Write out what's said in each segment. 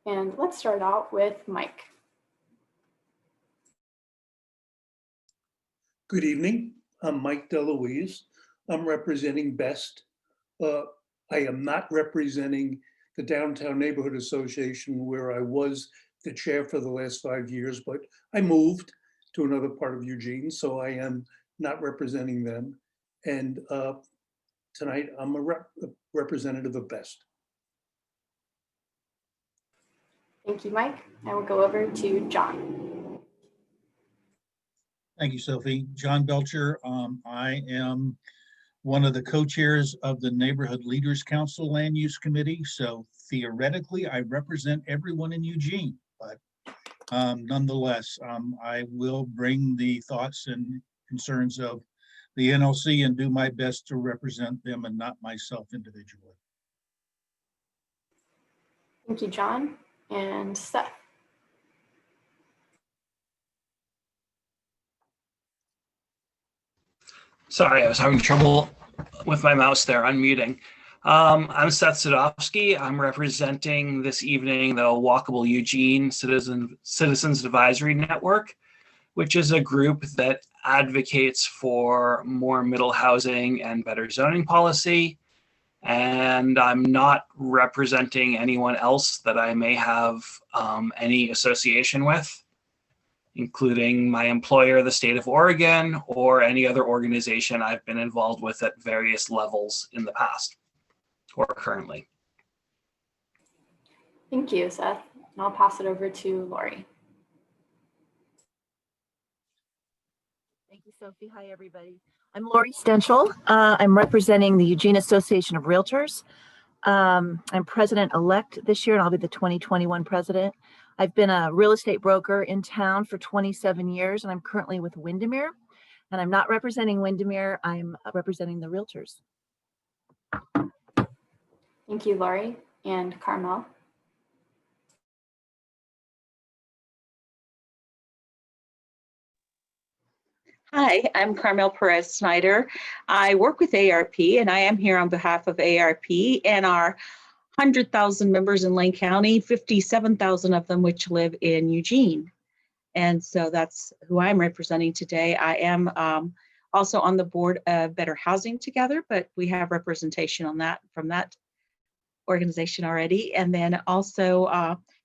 And let's start out with Mike. Good evening. I'm Mike DeLuise. I'm representing BEST. I am not representing the Downtown Neighborhood Association, where I was the chair for the last 5 years, but I moved to another part of Eugene, so I am not representing them. And tonight I'm a representative of BEST. Thank you, Mike. I will go over to John. Thank you, Sophie. John Belcher. I am one of the co-chairs of the Neighborhood Leaders Council Land Use Committee. So theoretically, I represent everyone in Eugene, but nonetheless, I will bring the thoughts and concerns of the NLC and do my best to represent them and not myself individually. Thank you, John. And Seth. Sorry, I was having trouble with my mouse there, unmuting. I'm Seth Sadowski. I'm representing this evening the Walkable Eugene Citizens Advisory Network, which is a group that advocates for more middle housing and better zoning policy. And I'm not representing anyone else that I may have any association with, including my employer, the state of Oregon, or any other organization I've been involved with at various levels in the past or currently. Thank you, Seth. And I'll pass it over to Lori. Thank you, Sophie. Hi, everybody. I'm Lori Stenchel. I'm representing the Eugene Association of Realtors. I'm president-elect this year, and I'll be the 2021 president. I've been a real estate broker in town for 27 years, and I'm currently with Windermere. And I'm not representing Windermere, I'm representing the Realtors. Thank you, Lori. And Carmel. Hi, I'm Carmel Perez-Snyder. I work with ARP, and I am here on behalf of ARP and our 100,000 members in Lane County, 57,000 of them which live in Eugene. And so that's who I'm representing today. I am also on the board of Better Housing Together, but we have representation on that from that organization already. And then also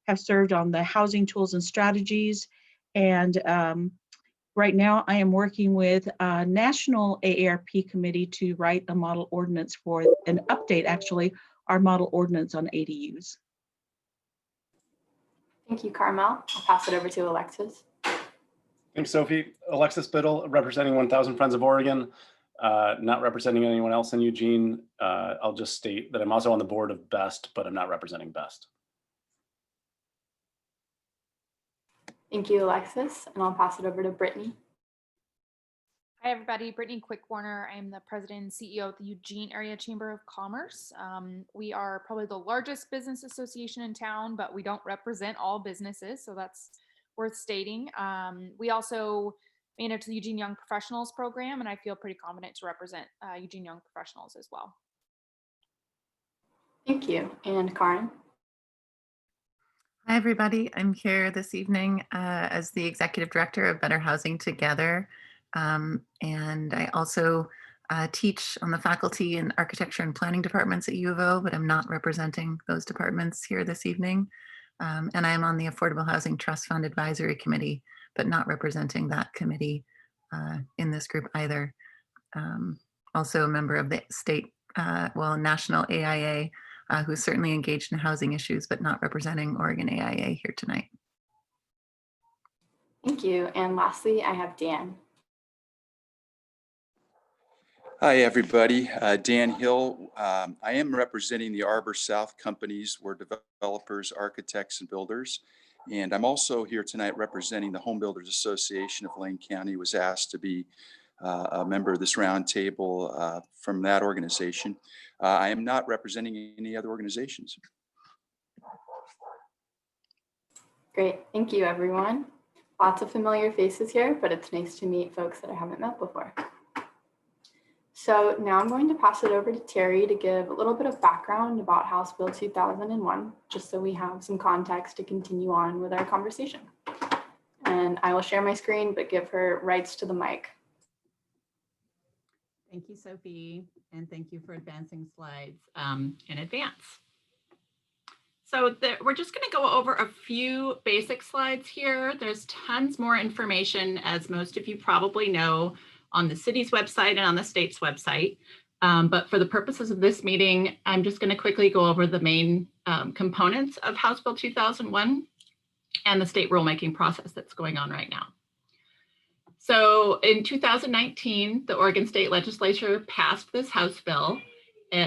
have served on the Housing Tools and Strategies. And right now I am working with a national AARP committee to write a model ordinance for an update, actually, our model ordinance on ADUs. Thank you, Carmel. I'll pass it over to Alexis. Thanks, Sophie. Alexis Biddle, representing 1,000 Friends of Oregon, not representing anyone else in Eugene. I'll just state that I'm also on the board of BEST, but I'm not representing BEST. Thank you, Alexis. And I'll pass it over to Brittany. Hi, everybody. Brittany Quickwarner. I am the president and CEO of the Eugene Area Chamber of Commerce. We are probably the largest business association in town, but we don't represent all businesses, so that's worth stating. We also manage the Eugene Young Professionals program, and I feel pretty confident to represent Eugene Young Professionals as well. Thank you. And Karen. Hi, everybody. I'm here this evening as the executive director of Better Housing Together. And I also teach on the faculty in architecture and planning departments at U of O, but I'm not representing those departments here this evening. And I'm on the Affordable Housing Trust Fund Advisory Committee, but not representing that committee in this group either. Also a member of the state, national AIA, who's certainly engaged in housing issues, but not representing Oregon AIA here tonight. Thank you. And lastly, I have Dan. Hi, everybody. Dan Hill. I am representing the Arbor South companies. We're developers, architects, and builders. And I'm also here tonight representing the Home Builders Association of Lane County. Was asked to be a member of this roundtable from that organization. I am not representing any other organizations. Great. Thank you, everyone. Lots of familiar faces here, but it's nice to meet folks that I haven't met before. So now I'm going to pass it over to Terry to give a little bit of background about House Bill 2001, just so we have some context to continue on with our conversation. And I will share my screen, but give her rights to the mic. Thank you, Sophie, and thank you for advancing slides in advance. So we're just going to go over a few basic slides here. There's tons more information, as most of you probably know, on the city's website and on the state's website. But for the purposes of this meeting, I'm just going to quickly go over the main components of House Bill 2001 and the state rulemaking process that's going on right now. So in 2019, the Oregon State Legislature passed this House bill,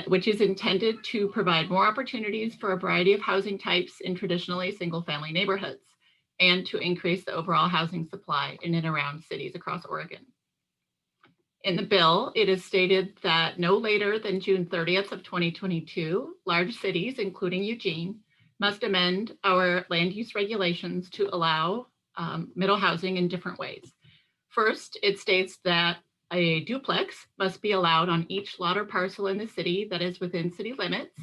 which is intended to provide more opportunities for a variety of housing types in traditionally single-family neighborhoods, and to increase the overall housing supply in and around cities across Oregon. In the bill, it is stated that no later than June 30th of 2022, large cities, including Eugene, must amend our land use regulations to allow middle housing in different ways. First, it states that a duplex must be allowed on each lot or parcel in the city that is within city limits,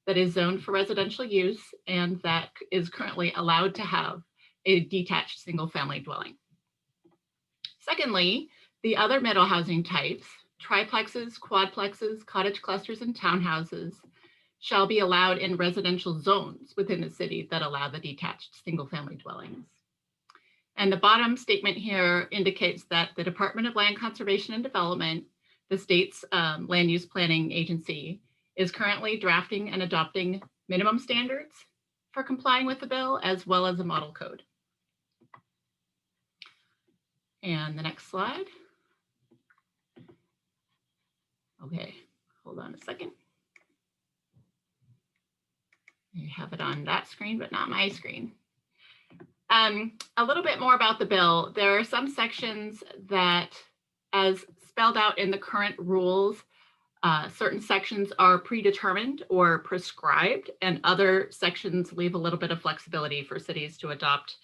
that is zoned for residential use, and that is currently allowed to have a detached single-family dwelling. Secondly, the other middle housing types, triplexes, quadplexes, cottage clusters, and townhouses, shall be allowed in residential zones within the city that allow the detached single-family dwellings. And the bottom statement here indicates that the Department of Land Conservation and Development, the state's land use planning agency, is currently drafting and adopting minimum standards for complying with the bill, as well as a model code. And the next slide. Okay, hold on a second. You have it on that screen, but not my screen. A little bit more about the bill. There are some sections that, as spelled out in the current rules, certain sections are predetermined or prescribed, and other sections leave a little bit of flexibility for cities to adopt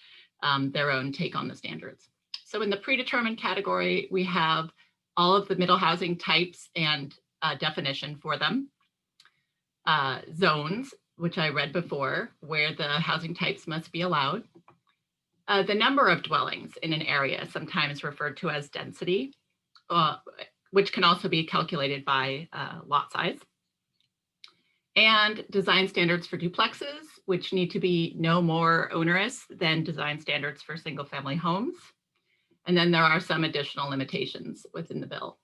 their own take on the standards. So in the predetermined category, we have all of the middle housing types and definition for them. Zones, which I read before, where the housing types must be allowed. The number of dwellings in an area, sometimes referred to as density, which can also be calculated by lot size. And design standards for duplexes, which need to be no more onerous than design standards for single-family homes. And then there are some additional limitations within the bill.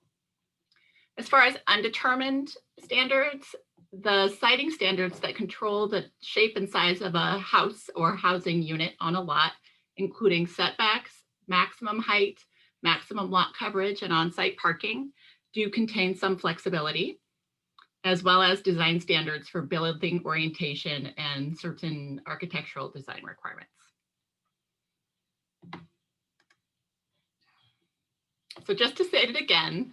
As far as undetermined standards, the siting standards that control the shape and size of a house or housing unit on a lot, including setbacks, maximum height, maximum lot coverage, and on-site parking, do contain some flexibility, as well as design standards for building orientation and certain architectural design requirements. So just to say it again,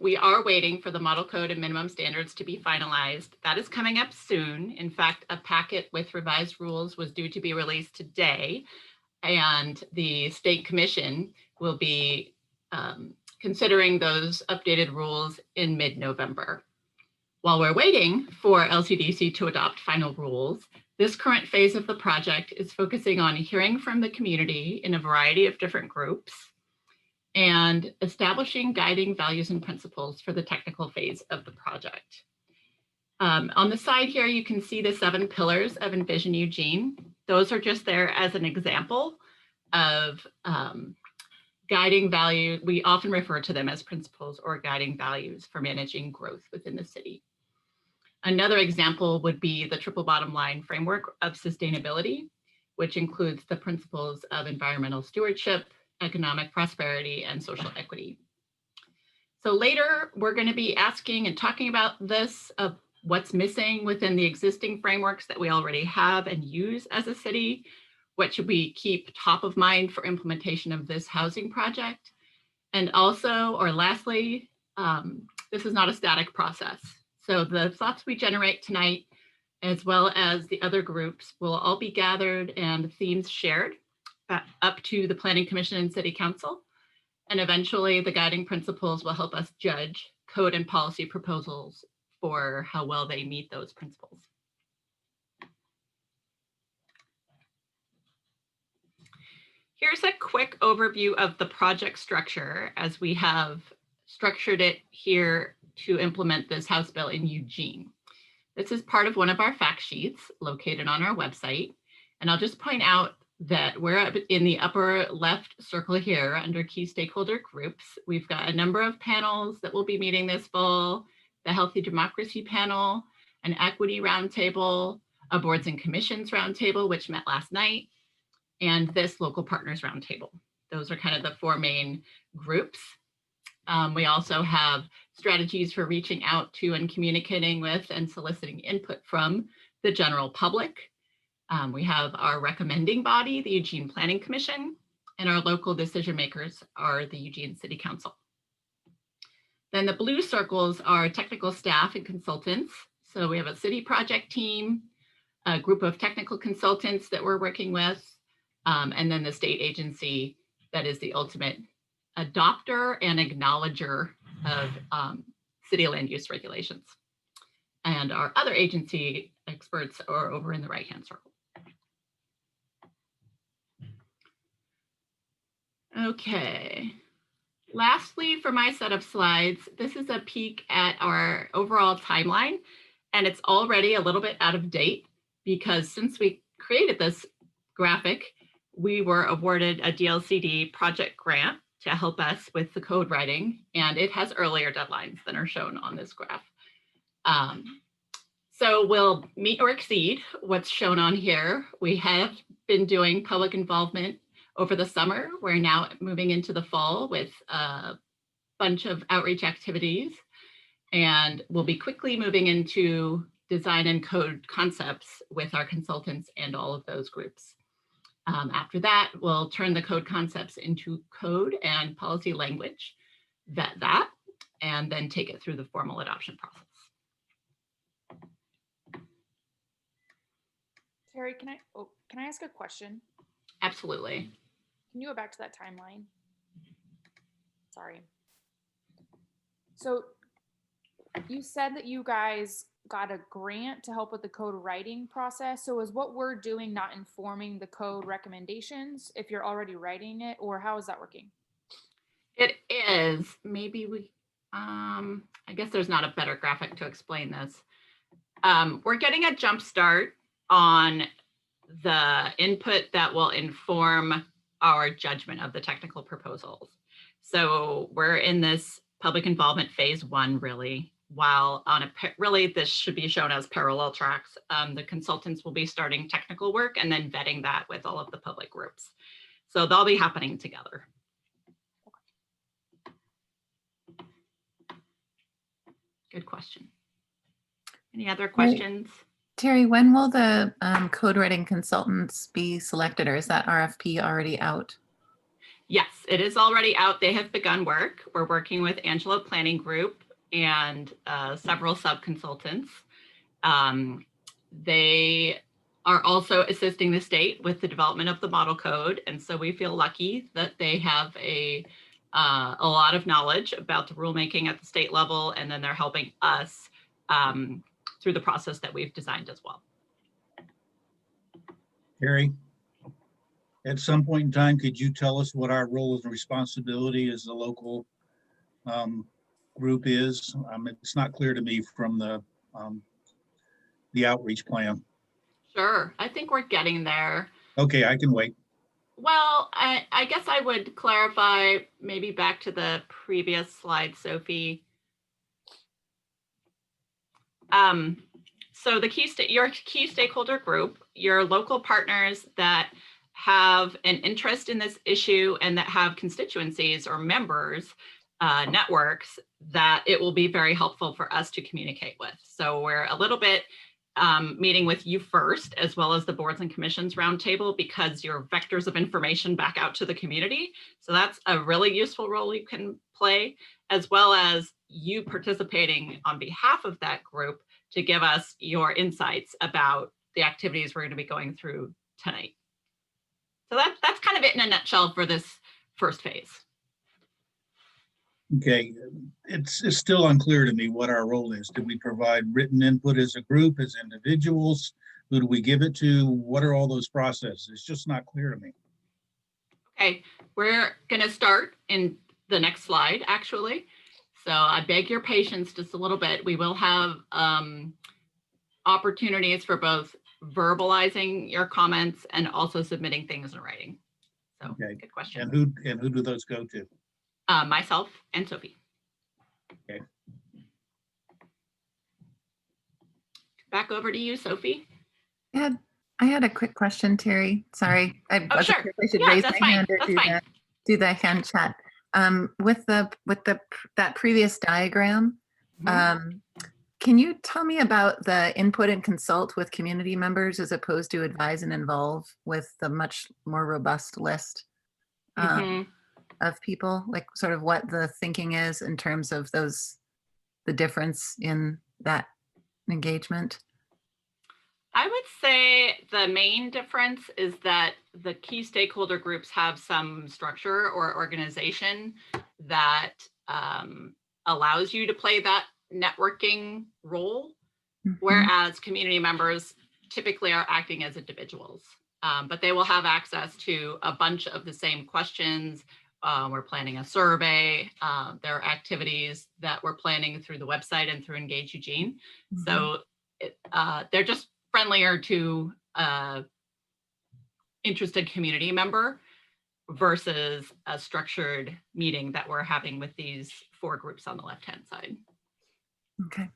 we are waiting for the model code and minimum standards to be finalized. That is coming up soon. In fact, a packet with revised rules was due to be released today, and the State Commission will be considering those updated rules in mid-November. While we're waiting for LCDC to adopt final rules, this current phase of the project is focusing on hearing from the community in a variety of different groups and establishing guiding values and principles for the technical phase of the project. On the side here, you can see the 7 pillars of Envision Eugene. Those are just there as an example of guiding value. We often refer to them as principles or guiding values for managing growth within the city. Another example would be the triple bottom line framework of sustainability, which includes the principles of environmental stewardship, economic prosperity, and social equity. So later, we're going to be asking and talking about this, of what's missing within the existing frameworks that we already have and use as a city. What should we keep top of mind for implementation of this housing project? And also, or lastly, this is not a static process. So the thoughts we generate tonight, as well as the other groups, will all be gathered and themes shared up to the Planning Commission and City Council. And eventually the guiding principles will help us judge code and policy proposals for how well they meet those principles. Here's a quick overview of the project structure as we have structured it here to implement this House bill in Eugene. This is part of one of our fact sheets located on our website. And I'll just point out that we're in the upper left circle here under key stakeholder groups. We've got a number of panels that will be meeting this fall: the Healthy Democracy Panel, an Equity Roundtable, a Boards and Commissions Roundtable, which met last night, and this Local Partners Roundtable. Those are kind of the four main groups. We also have strategies for reaching out to and communicating with and soliciting input from the general public. We have our recommending body, the Eugene Planning Commission, and our local decision makers are the Eugene City Council. Then the blue circles are technical staff and consultants. So we have a city project team, a group of technical consultants that we're working with, and then the state agency that is the ultimate adopter and acknowledger of city land use regulations. And our other agency experts are over in the right-hand circle. Okay. Lastly, for my set of slides, this is a peek at our overall timeline, and it's already a little bit out of date because since we created this graphic, we were awarded a DLCD project grant to help us with the code writing, and it has earlier deadlines than are shown on this graph. So we'll meet or exceed what's shown on here. We have been doing public involvement over the summer. We're now moving into the fall with a bunch of outreach activities, and we'll be quickly moving into design and code concepts with our consultants and all of those groups. After that, we'll turn the code concepts into code and policy language, vet that, and then take it through the formal adoption process. Terry, can I ask a question? Absolutely. Can you go back to that timeline? Sorry. So you said that you guys got a grant to help with the code writing process. So is what we're doing not informing the code recommendations if you're already writing it, or how is that working? It is. Maybe we, I guess there's not a better graphic to explain this. We're getting a jump start on the input that will inform our judgment of the technical proposals. So we're in this public involvement phase 1, really, while on really this should be shown as parallel tracks. The consultants will be starting technical work and then vetting that with all of the public groups. So they'll be happening together. Good question. Any other questions? Terry, when will the code writing consultants be selected, or is that RFP already out? Yes, it is already out. They have begun work. We're working with Angelo Planning Group and several sub-consultants. They are also assisting the state with the development of the model code. And so we feel lucky that they have a lot of knowledge about the rulemaking at the state level, and then they're helping us through the process that we've designed as well. Terry, at some point in time, could you tell us what our role and responsibility as the local group is? It's not clear to me from the outreach plan. Sure, I think we're getting there. Okay, I can wait. Well, I guess I would clarify maybe back to the previous slide, Sophie. So your key stakeholder group, your local partners that have an interest in this issue and that have constituencies or members, networks that it will be very helpful for us to communicate with. So we're a little bit meeting with you first, as well as the boards and commissions roundtable, because you're vectors of information back out to the community. So that's a really useful role you can play, as well as you participating on behalf of that group to give us your insights about the activities we're going to be going through tonight. So that's kind of it in a nutshell for this first phase. Okay, it's still unclear to me what our role is. Do we provide written input as a group, as individuals? Who do we give it to? What are all those processes? It's just not clear to me. Okay, we're going to start in the next slide, actually. So I beg your patience just a little bit. We will have opportunities for both verbalizing your comments and also submitting things in writing. So Okay. good question. And who do those go to? Myself and Sophie. Okay. Back over to you, Sophie. I had a quick question, Terry. Sorry, I Oh, wasn't sure. sure if I should Yeah, raise that's my fine. hand or That's do fine. the hand chat. With that previous diagram, Mhm. can you tell me about the input and consult with community members as opposed to advise and involve with the much more robust list Mhm. of people? Like sort of what the thinking is in terms of the difference in that engagement? I would say the main difference is that the key stakeholder groups have some structure or organization that allows you to play that networking role, whereas community members typically are acting as individuals, but they will have access to a bunch of the same questions. We're planning a survey. There are activities that we're planning through the website and through Engage Eugene. So they're just friendlier to interested community member versus a structured meeting that we're having with these 4 groups on the left-hand side. Okay.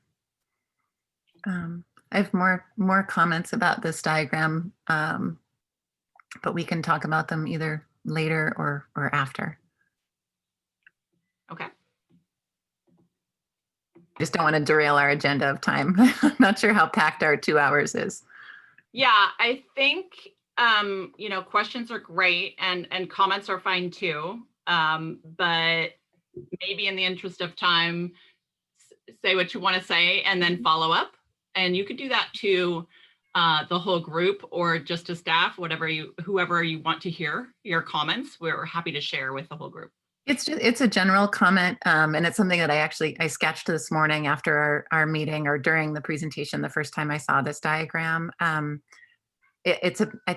I have more comments about this diagram, but we can talk about them either later or after. Okay. Just don't want to derail our agenda of time. I'm not sure how packed our 2 hours is. Yeah, I think questions are great and comments are fine too. But maybe in the interest of time, say what you want to say and then follow up. And you could do that to the whole group or just to staff, whoever you want to hear your comments. We're happy to share with the whole group. It's a general comment, and it's something that I sketched this morning after our meeting or during the presentation the first time I saw this diagram. I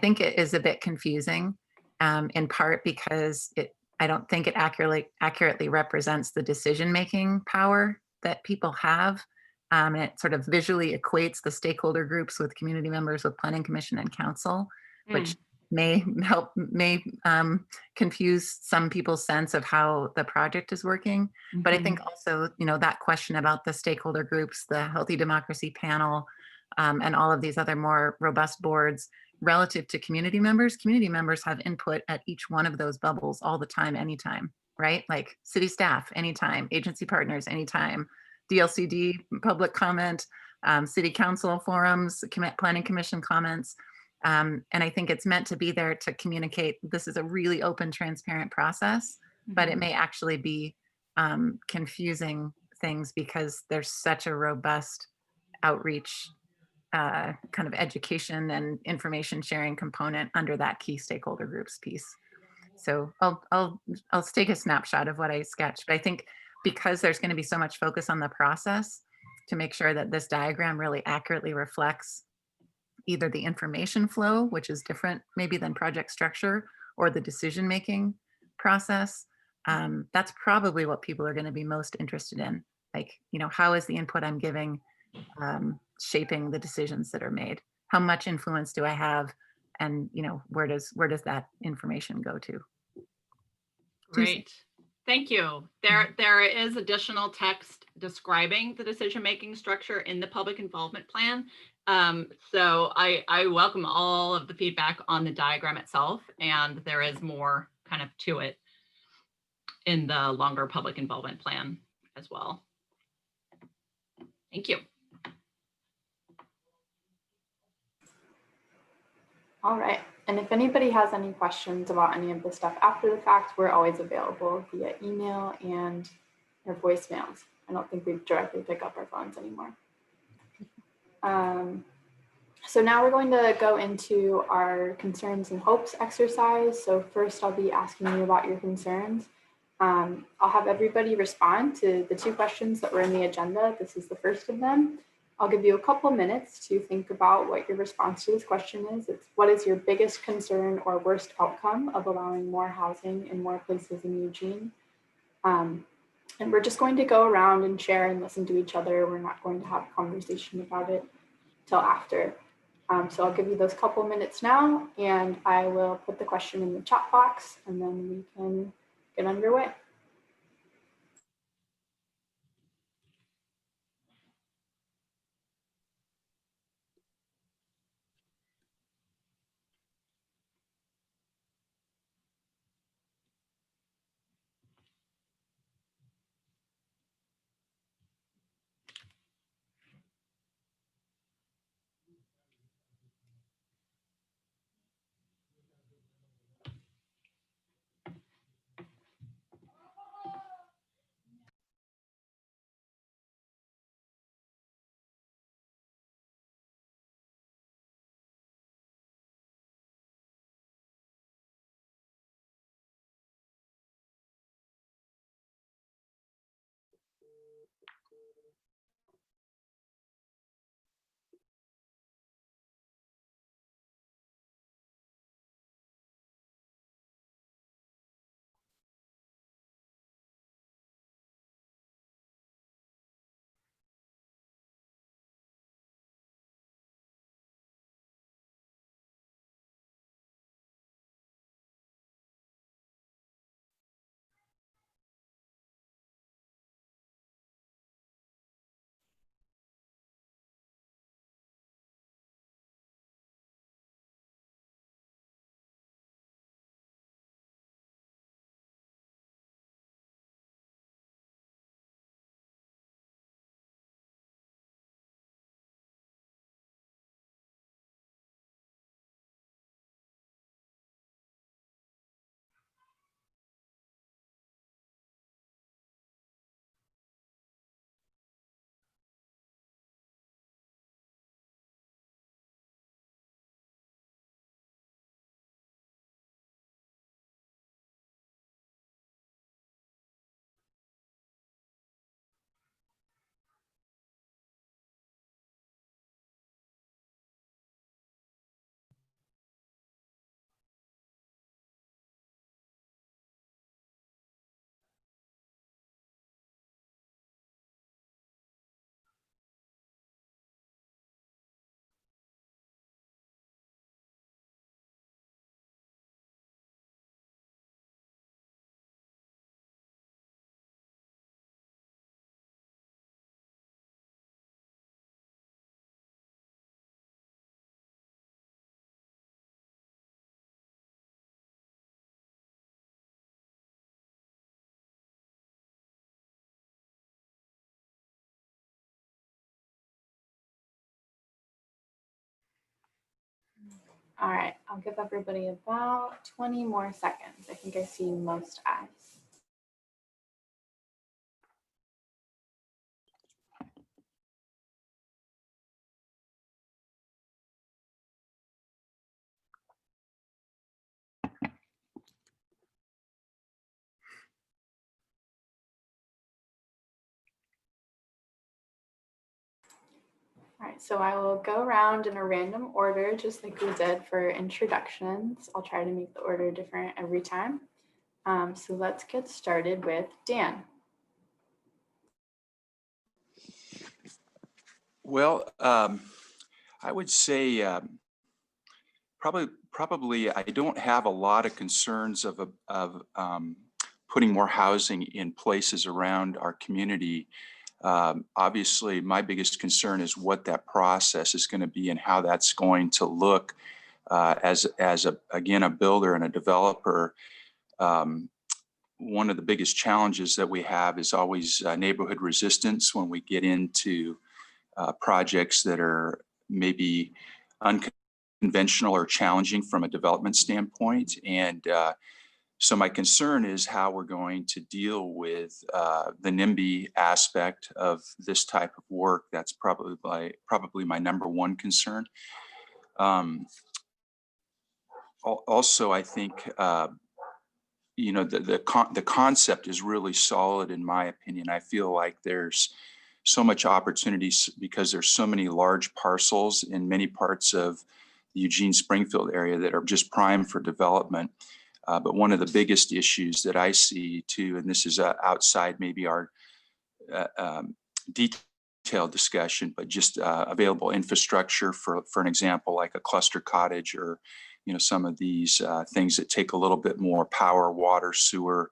think it is a bit confusing, in part because I don't think it accurately represents the decision-making power that people have. And it sort of visually equates the stakeholder groups with community members, with planning commission and council, which may confuse some people's sense of how the project is working. But I think also, that question about the stakeholder groups, the Healthy Democracy Panel, and all of these other more robust boards relative to community members have input at each one of those bubbles all the time, anytime, right? Like city staff, anytime, agency partners, anytime, DLCD, public comment, city council forums, planning commission comments. And I think it's meant to be there to communicate this is a really open, transparent process, but it may actually be confusing things because there's such a robust outreach kind of education and information sharing component under that key stakeholder groups piece. So I'll take a snapshot of what I sketched, but I think because there's going to be so much focus on the process to make sure that this diagram really accurately reflects either the information flow, which is different maybe than project structure, or the decision-making process. That's probably what people are going to be most interested in. Like, how is the input I'm giving shaping the decisions that are made? How much influence do I have? And, where does that information go to? Great. Thank you. There is additional text describing the decision-making structure in the public involvement plan. So I welcome all of the feedback on the diagram itself, and there is more kind of to it in the longer public involvement plan as well. Thank you. All right. And if anybody has any questions about any of this stuff after the fact, we're always available via email and our voicemails. I don't think we directly pick up our phones anymore. So now we're going to go into our concerns and hopes exercise. So first I'll be asking you about your concerns. I'll have everybody respond to the 2 questions that were in the agenda. This is the first of them. I'll give you a couple minutes to think about what your response to this question is. It's what is your biggest concern or worst outcome of allowing more housing in more places in Eugene? And we're just going to go around and share and listen to each other. We're not going to have a conversation about it till after. So I'll give you those couple minutes now, and I will put the question in the chat box, and then we can get underway. All right, I'll give everybody about 20 more seconds. I think I see most eyes. All right, so I will go around in a random order, just like we did for introductions. I'll try to make the order different every time. So let's get started with Dan. Well, I would say probably I don't have a lot of concerns of putting more housing in places around our community. Obviously, my biggest concern is what that process is going to be and how that's going to look as again, a builder and a developer. One of the biggest challenges that we have is always neighborhood resistance when we get into projects that are maybe unconventional or challenging from a development standpoint. And so my concern is how we're going to deal with the NIMBY aspect of this type of work. That's probably my number one concern. Also, I think you know, the concept is really solid in my opinion. I feel like there's so much opportunities because there's so many large parcels in many parts of the Eugene Springfield area that are just prime for development. But one of the biggest issues that I see too, and this is outside maybe our detailed discussion, but just available infrastructure for an example, like a cluster cottage or, you know, some of these things that take a little bit more power, water, sewer.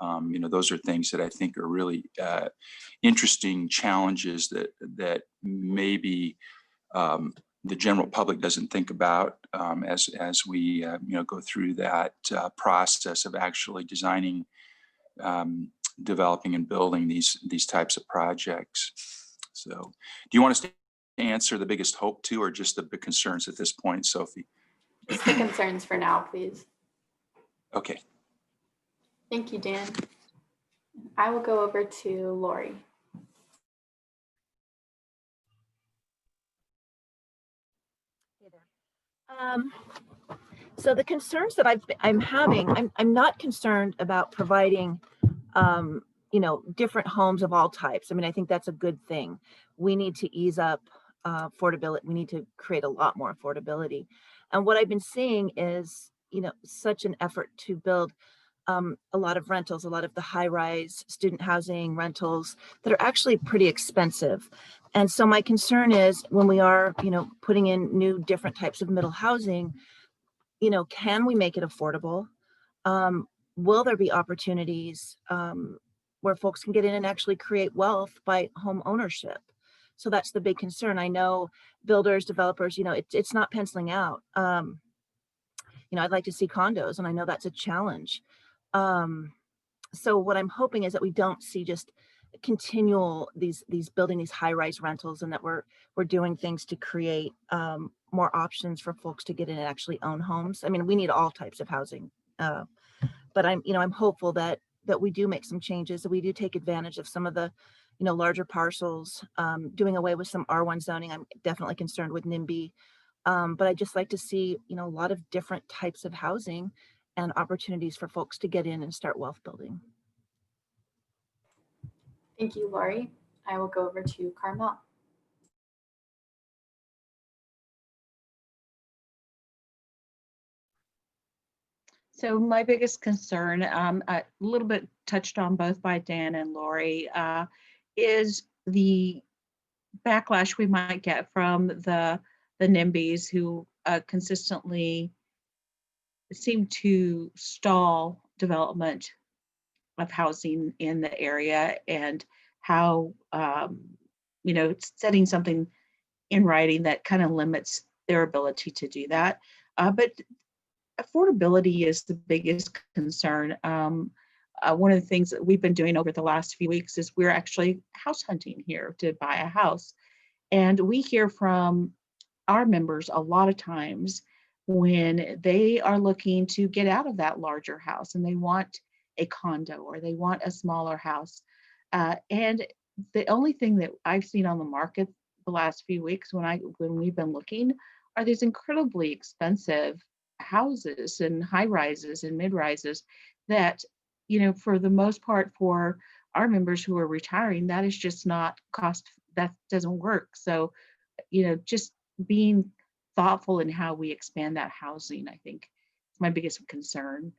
You know, those are things that I think are really interesting challenges that maybe the general public doesn't think about as we you know, go through that process of actually designing, developing and building these types of projects. So do you want us to answer the biggest hope too, or just the big concerns at this point, Sophie? Just the concerns for now, please. Okay. Thank you, Dan. I will go over to Lori. So the concerns that I'm having, I'm not concerned about providing, you know, different homes of all types. I mean, I think that's a good thing. We need to ease up affordability. We need to create a lot more affordability. And what I've been seeing is, you know, such an effort to build a lot of rentals, a lot of the high-rise student housing rentals that are actually pretty expensive. And so my concern is when we are, you know, putting in new different types of middle housing, you know, can we make it affordable? Will there be opportunities where folks can get in and actually create wealth by home ownership? So that's the big concern. I know builders, developers, you know, it's not penciling out. You know, I'd like to see condos, and I know that's a challenge. So what I'm hoping is that we don't see just continual these building these high-rise rentals, and that we're doing things to create more options for folks to get in and actually own homes. I mean, we need all types of housing, but I'm hopeful that we do make some changes, that we do take advantage of some of the, you know, larger parcels, doing away with some R1 zoning. I'm definitely concerned with NIMBY, but I just like to see, you know, a lot of different types of housing and opportunities for folks to get in and start wealth building. Thank you, Lori. I will go over to Carmel. So my biggest concern, a little bit touched on both by Dan and Lori, is the backlash we might get from the NIMBYs who consistently seem to stall development of housing in the area, and how, you know, setting something in writing that kind of limits their ability to do that. But affordability is the biggest concern. One of the things that we've been doing over the last few weeks is we're actually house hunting here to buy a house. And we hear from our members a lot of times when they are looking to get out of that larger house and they want a condo or they want a smaller house. And the only thing that I've seen on the market the last few weeks when we've been looking are these incredibly expensive houses and high rises and mid rises that, you know, for the most part for our members who are retiring, that is just not that doesn't work. So, you know, just being thoughtful in how we expand that housing, I think is my biggest concern.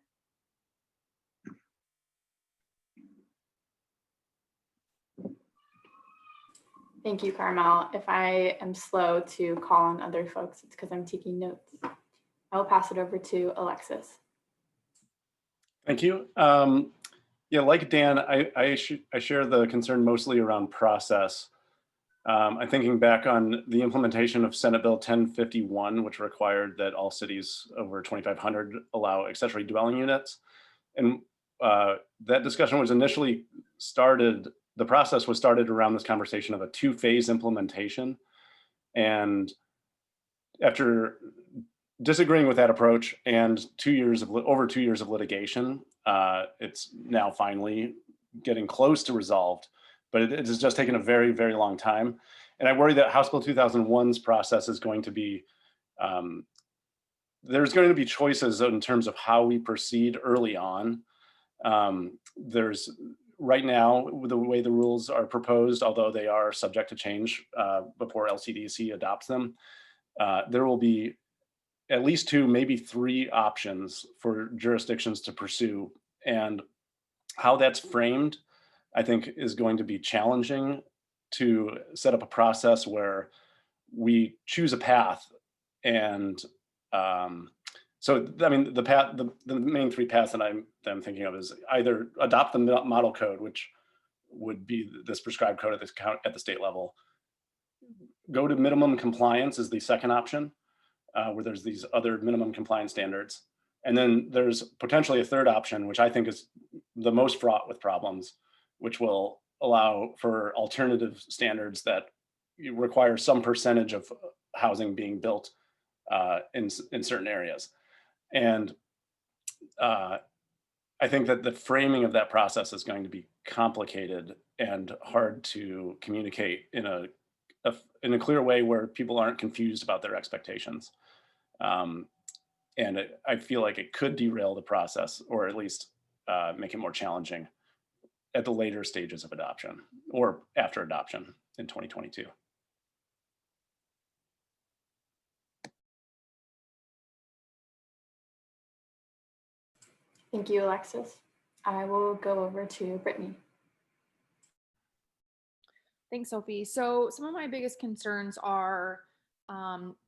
Thank you, Carmel. If I am slow to call on other folks, it's because I'm taking notes. I will pass it over to Alexis. Thank you. Yeah, like Dan, I share the concern mostly around process. I'm thinking back on the implementation of Senate Bill 1051, which required that all cities over 2,500 allow accessory dwelling units. And that discussion was initially started, the process was started around this conversation of a two-phase implementation. And after disagreeing with that approach and over 2 years of litigation, it's now finally getting close to resolved, but it has just taken a very, very long time. And I worry that House Bill 2001's process is going to be, there's going to be choices in terms of how we proceed early on There's right now, the way the rules are proposed, although they are subject to change before LCDC adopts them, there will be at least 2, maybe 3 options for jurisdictions to pursue. And how that's framed, I think, is going to be challenging to set up a process where we choose a path. And so, I mean, the main 3 paths that I'm thinking of is either adopt the model code, which would be this prescribed code at the state level. Go to minimum compliance is the second option, where there's these other minimum compliance standards. And then there's potentially a third option, which I think is the most fraught with problems, which will allow for alternative standards that require some percentage of housing being built in certain areas. And I think that the framing of that process is going to be complicated and hard to communicate in a clear way where people aren't confused about their expectations. And I feel like it could derail the process, or at least make it more challenging at the later stages of adoption or after adoption in 2022. Thank you, Alexis. I will go over to Brittany. Thanks, Sophie. So some of my biggest concerns are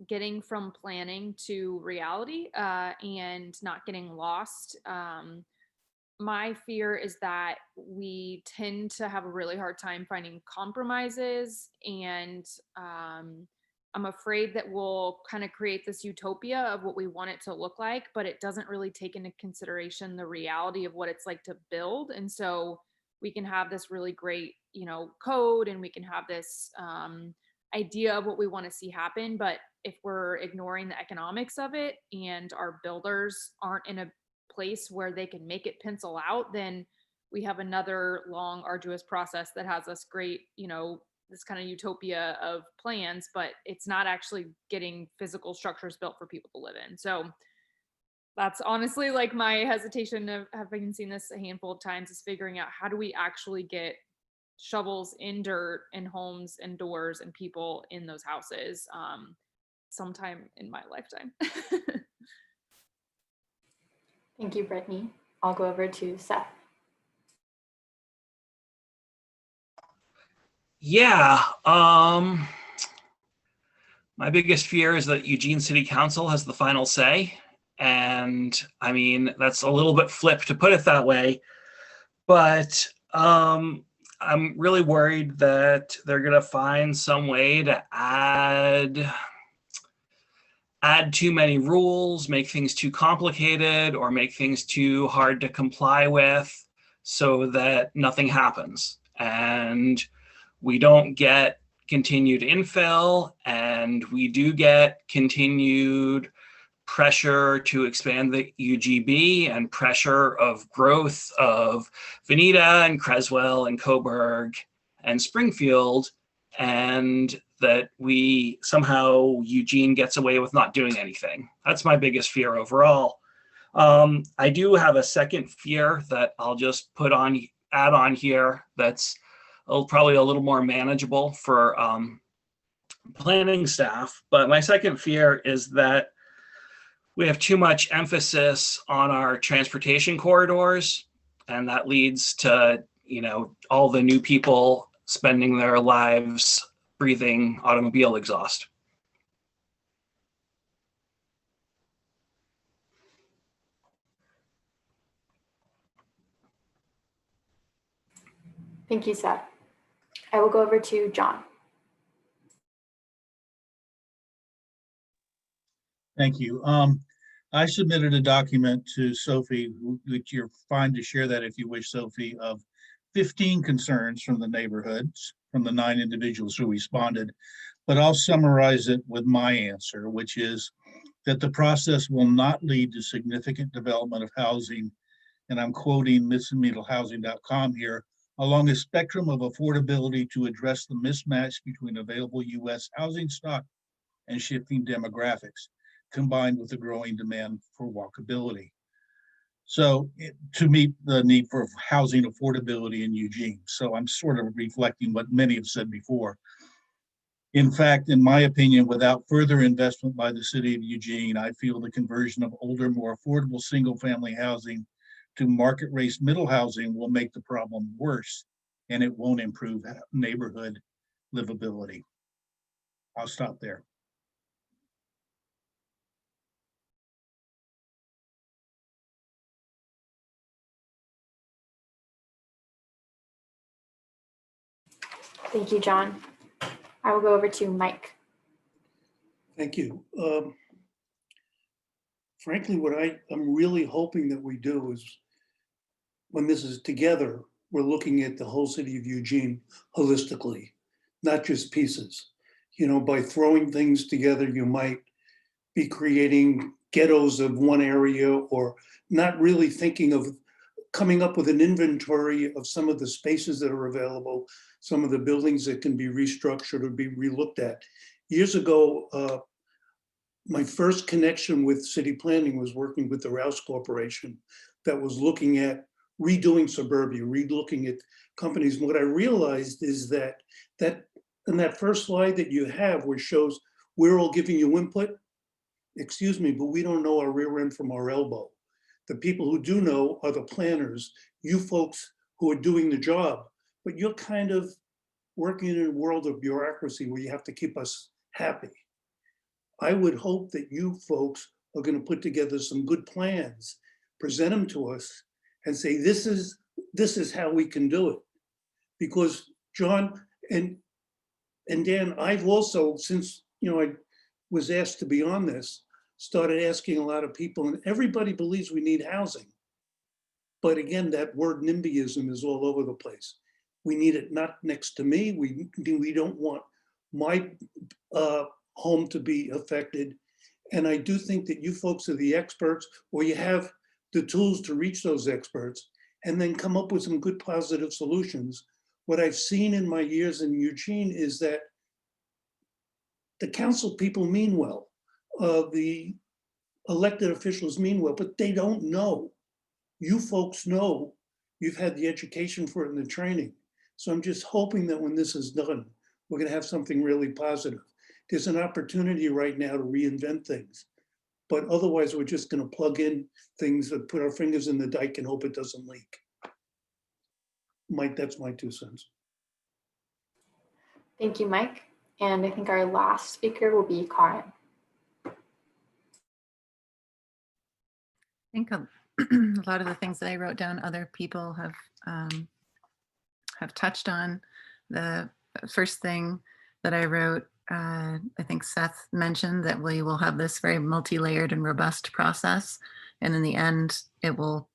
getting from planning to reality and not getting lost. My fear is that we tend to have a really hard time finding compromises, and I'm afraid that we'll kind of create this utopia of what we want it to look like, but it doesn't really take into consideration the reality of what it's like to build. And so we can have this really great, code, and we can have this idea of what we want to see happen. But if we're ignoring the economics of it and our builders aren't in a place where they can make it pencil out, then we have another long, arduous process that has us great, this kind of utopia of plans, but it's not actually getting physical structures built for people to live in. So that's honestly like my hesitation of having seen this a handful of times, is figuring out how do we actually get shovels in dirt and homes and doors and people in those houses sometime in my lifetime. Thank you, Brittany. I'll go over to Seth. Yeah, my biggest fear is that Eugene City Council has the final say. And I mean, that's a little bit flip to put it that way, but I'm really worried that they're going to find some way to add too many rules, make things too complicated, or make things too hard to comply with so that nothing happens. And we don't get continued infill, and we do get continued pressure to expand the UGB and pressure of growth of Veneta and Creswell and Coburg and Springfield, and that we somehow Eugene gets away with not doing anything. That's my biggest fear overall. I do have a second fear that I'll just add on here that's probably a little more manageable for planning staff. But my second fear is that we have too much emphasis on our transportation corridors, and that leads to, all the new people spending their lives breathing automobile exhaust. Thank you, Seth. I will go over to John. Thank you. I submitted a document to Sophie, which you're fine to share that if you wish, Sophie, of 15 concerns from the neighborhoods, from the 9 individuals who responded. But I'll summarize it with my answer, which is that the process will not lead to significant development of housing, and I'm quoting MissandMiddleHousing.com here, along a spectrum of affordability to address the mismatch between available U.S. housing stock and shifting demographics, combined with the growing demand for walkability. So to meet the need for housing affordability in Eugene. So I'm sort of reflecting what many have said before. In fact, in my opinion, without further investment by the city of Eugene, I feel the conversion of older, more affordable single-family housing to market-rate middle housing will make the problem worse, and it won't improve neighborhood livability. I'll stop there. Thank you, John. I will go over to Mike. Thank you. Frankly, what I'm really hoping that we do is, when this is together, we're looking at the whole city of Eugene holistically, not just pieces. You know, by throwing things together, you might be creating ghettos of one area, or not really thinking of coming up with an inventory of some of the spaces that are available, some of the buildings that can be restructured or be relooked at. Years ago, my first connection with city planning was working with the Rouse Corporation that was looking at redoing suburbia, relooking at companies. And what I realized is that in that first slide that you have, which shows we're all giving you input, excuse me, but we don't know our rear end from our elbow. The people who do know are the planners, you folks who are doing the job, but you're kind of working in a world of bureaucracy where you have to keep us happy. I would hope that you folks are going to put together some good plans, present them to us, and say, this is how we can do it. Because John and Dan, I've also, since I was asked to be on this, started asking a lot of people, and everybody believes we need housing. But again, that word NIMBYism is all over the place. We need it not next to me. We don't want my home to be affected. And I do think that you folks are the experts, or you have the tools to reach those experts and then come up with some good positive solutions. What I've seen in my years in Eugene is that the council people mean well, the elected officials mean well, but they don't know. You folks know, you've had the education for it and the training. So I'm just hoping that when this is done, we're gonna have something really positive. There's an opportunity right now to reinvent things, but otherwise we're just gonna plug in things that put our fingers in the dike and hope it doesn't leak. Mike, that's my 2 cents. Thank you, Mike. And I think our last speaker will be Karen. I think a lot of the things that I wrote down, other people have touched on. The first thing that I wrote, I think Seth mentioned that we will have this very multi-layered and robust process. And in the end, it will,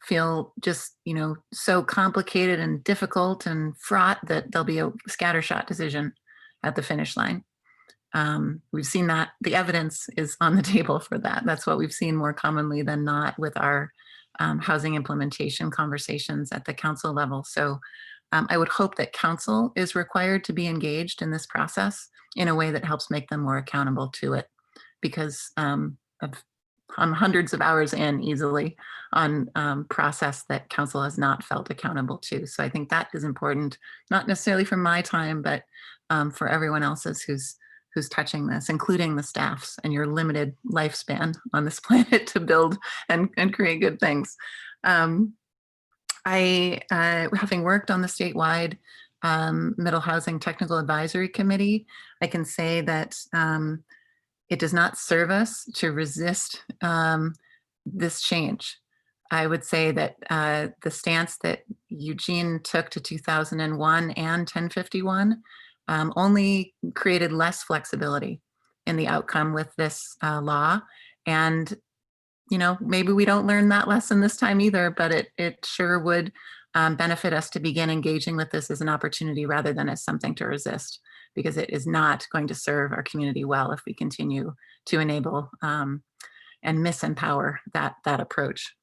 feel just, so complicated and difficult and fraught that there'll be a scattershot decision at the finish line. We've seen that the evidence is on the table for that. That's what we've seen more commonly than not with our housing implementation conversations at the council level. So I would hope that council is required to be engaged in this process in a way that helps make them more accountable to it, because I'm hundreds of hours in easily on process that council has not felt accountable to. So I think that is important, not necessarily for my time, but for everyone else's who's touching this, including the staffs and your limited lifespan on this planet to build and create good things. Having worked on the statewide Middle Housing Technical Advisory Committee, I can say that it does not serve us to resist this change. I would say that the stance that Eugene took to 2001 and 1051 only created less flexibility in the outcome with this law. And, maybe we don't learn that lesson this time either, but it sure would benefit us to begin engaging with this as an opportunity rather than as something to resist, because it is not going to serve our community well if we continue to enable and misempower that approach.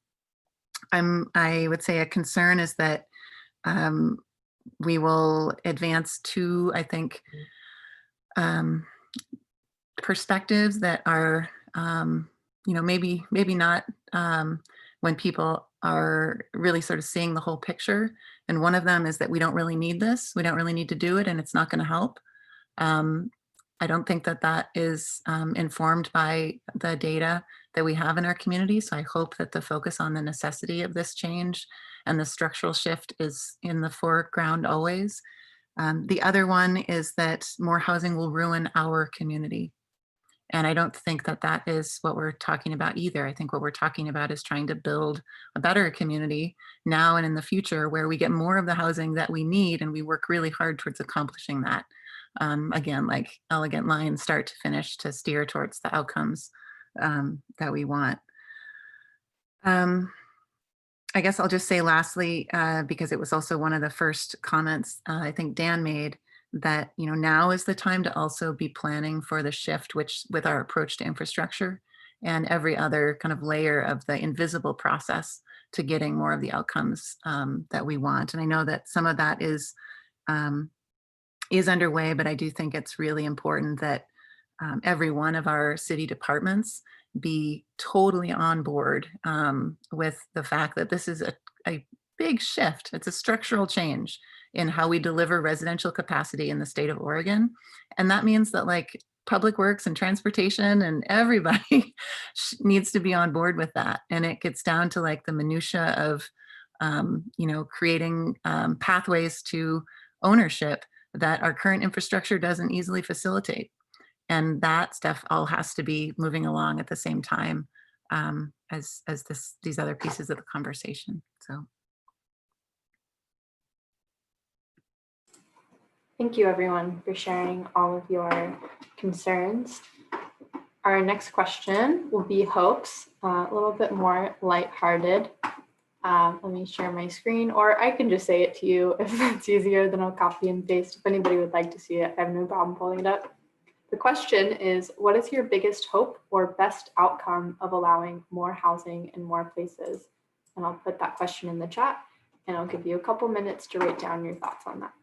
I would say a concern is that we will advance two, I think, perspectives that are, maybe not when people are really sort of seeing the whole picture. And one of them is that we don't really need this. We don't really need to do it, and it's not going to help. I don't think that that is informed by the data that we have in our community. So I hope that the focus on the necessity of this change and the structural shift is in the foreground always. The other one is that more housing will ruin our community. And I don't think that that is what we're talking about either. I think what we're talking about is trying to build a better community now and in the future where we get more of the housing that we need, and we work really hard towards accomplishing that. Again, like elegant lines, start to finish, to steer towards the outcomes that we want. I guess I'll just say lastly, because it was also one of the first comments I think Dan made, that now is the time to also be planning for the shift, which with our approach to infrastructure and every other kind of layer of the invisible process to getting more of the outcomes that we want. And I know that some of that is underway, but I do think it's really important that every one of our city departments be totally on board with the fact that this is a big shift. It's a structural change in how we deliver residential capacity in the state of Oregon. And that means that like public works and transportation and everybody needs to be on board with that. And it gets down to like the minutia of, creating pathways to ownership that our current infrastructure doesn't easily facilitate. And that stuff all has to be moving along at the same time as these other pieces of the conversation. So. Thank you, everyone, for sharing all of your concerns. Our next question will be hopes, a little bit more lighthearted. Let me share my screen, or I can just say it to you if it's easier, then I'll copy and paste. If anybody would like to see it, I have no problem pulling it up. The question is, what is your biggest hope or best outcome of allowing more housing in more places? And I'll put that question in the chat, and I'll give you a couple minutes to write down your thoughts on that.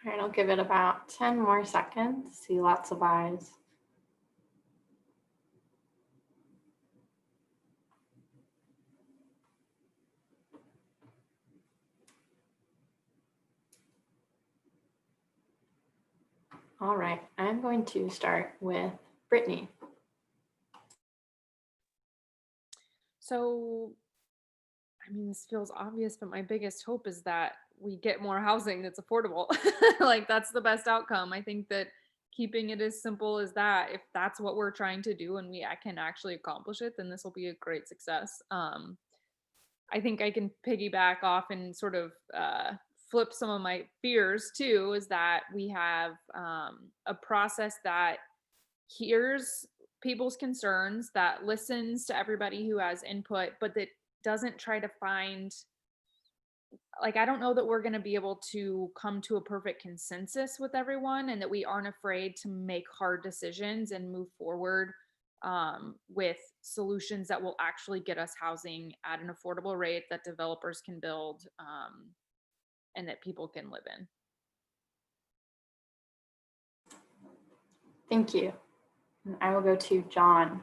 All right, I'll give it about 10 more seconds. See lots of eyes. All right, I'm going to start with Brittany. So, I mean, this feels obvious, but my biggest hope is that we get more housing that's affordable. Like, that's the best outcome. I think that keeping it as simple as that, if that's what we're trying to do and I can actually accomplish it, then this will be a great success. I think I can piggyback off and sort of flip some of my fears too, is that we have a process that hears people's concerns, that listens to everybody who has input, but that doesn't try to find like, I don't know that we're going to be able to come to a perfect consensus with everyone, and that we aren't afraid to make hard decisions and move forward with solutions that will actually get us housing at an affordable rate that developers can build and that people can live in. Thank you. And I will go to John.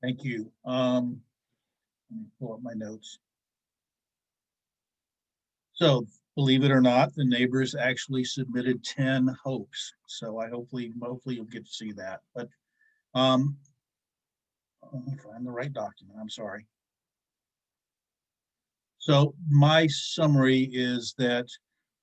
Thank you. Let me pull up my notes. So believe it or not, the neighbors actually submitted 10 hopes. So hopefully you'll get to see that. But let me find the right document. I'm sorry. So my summary is that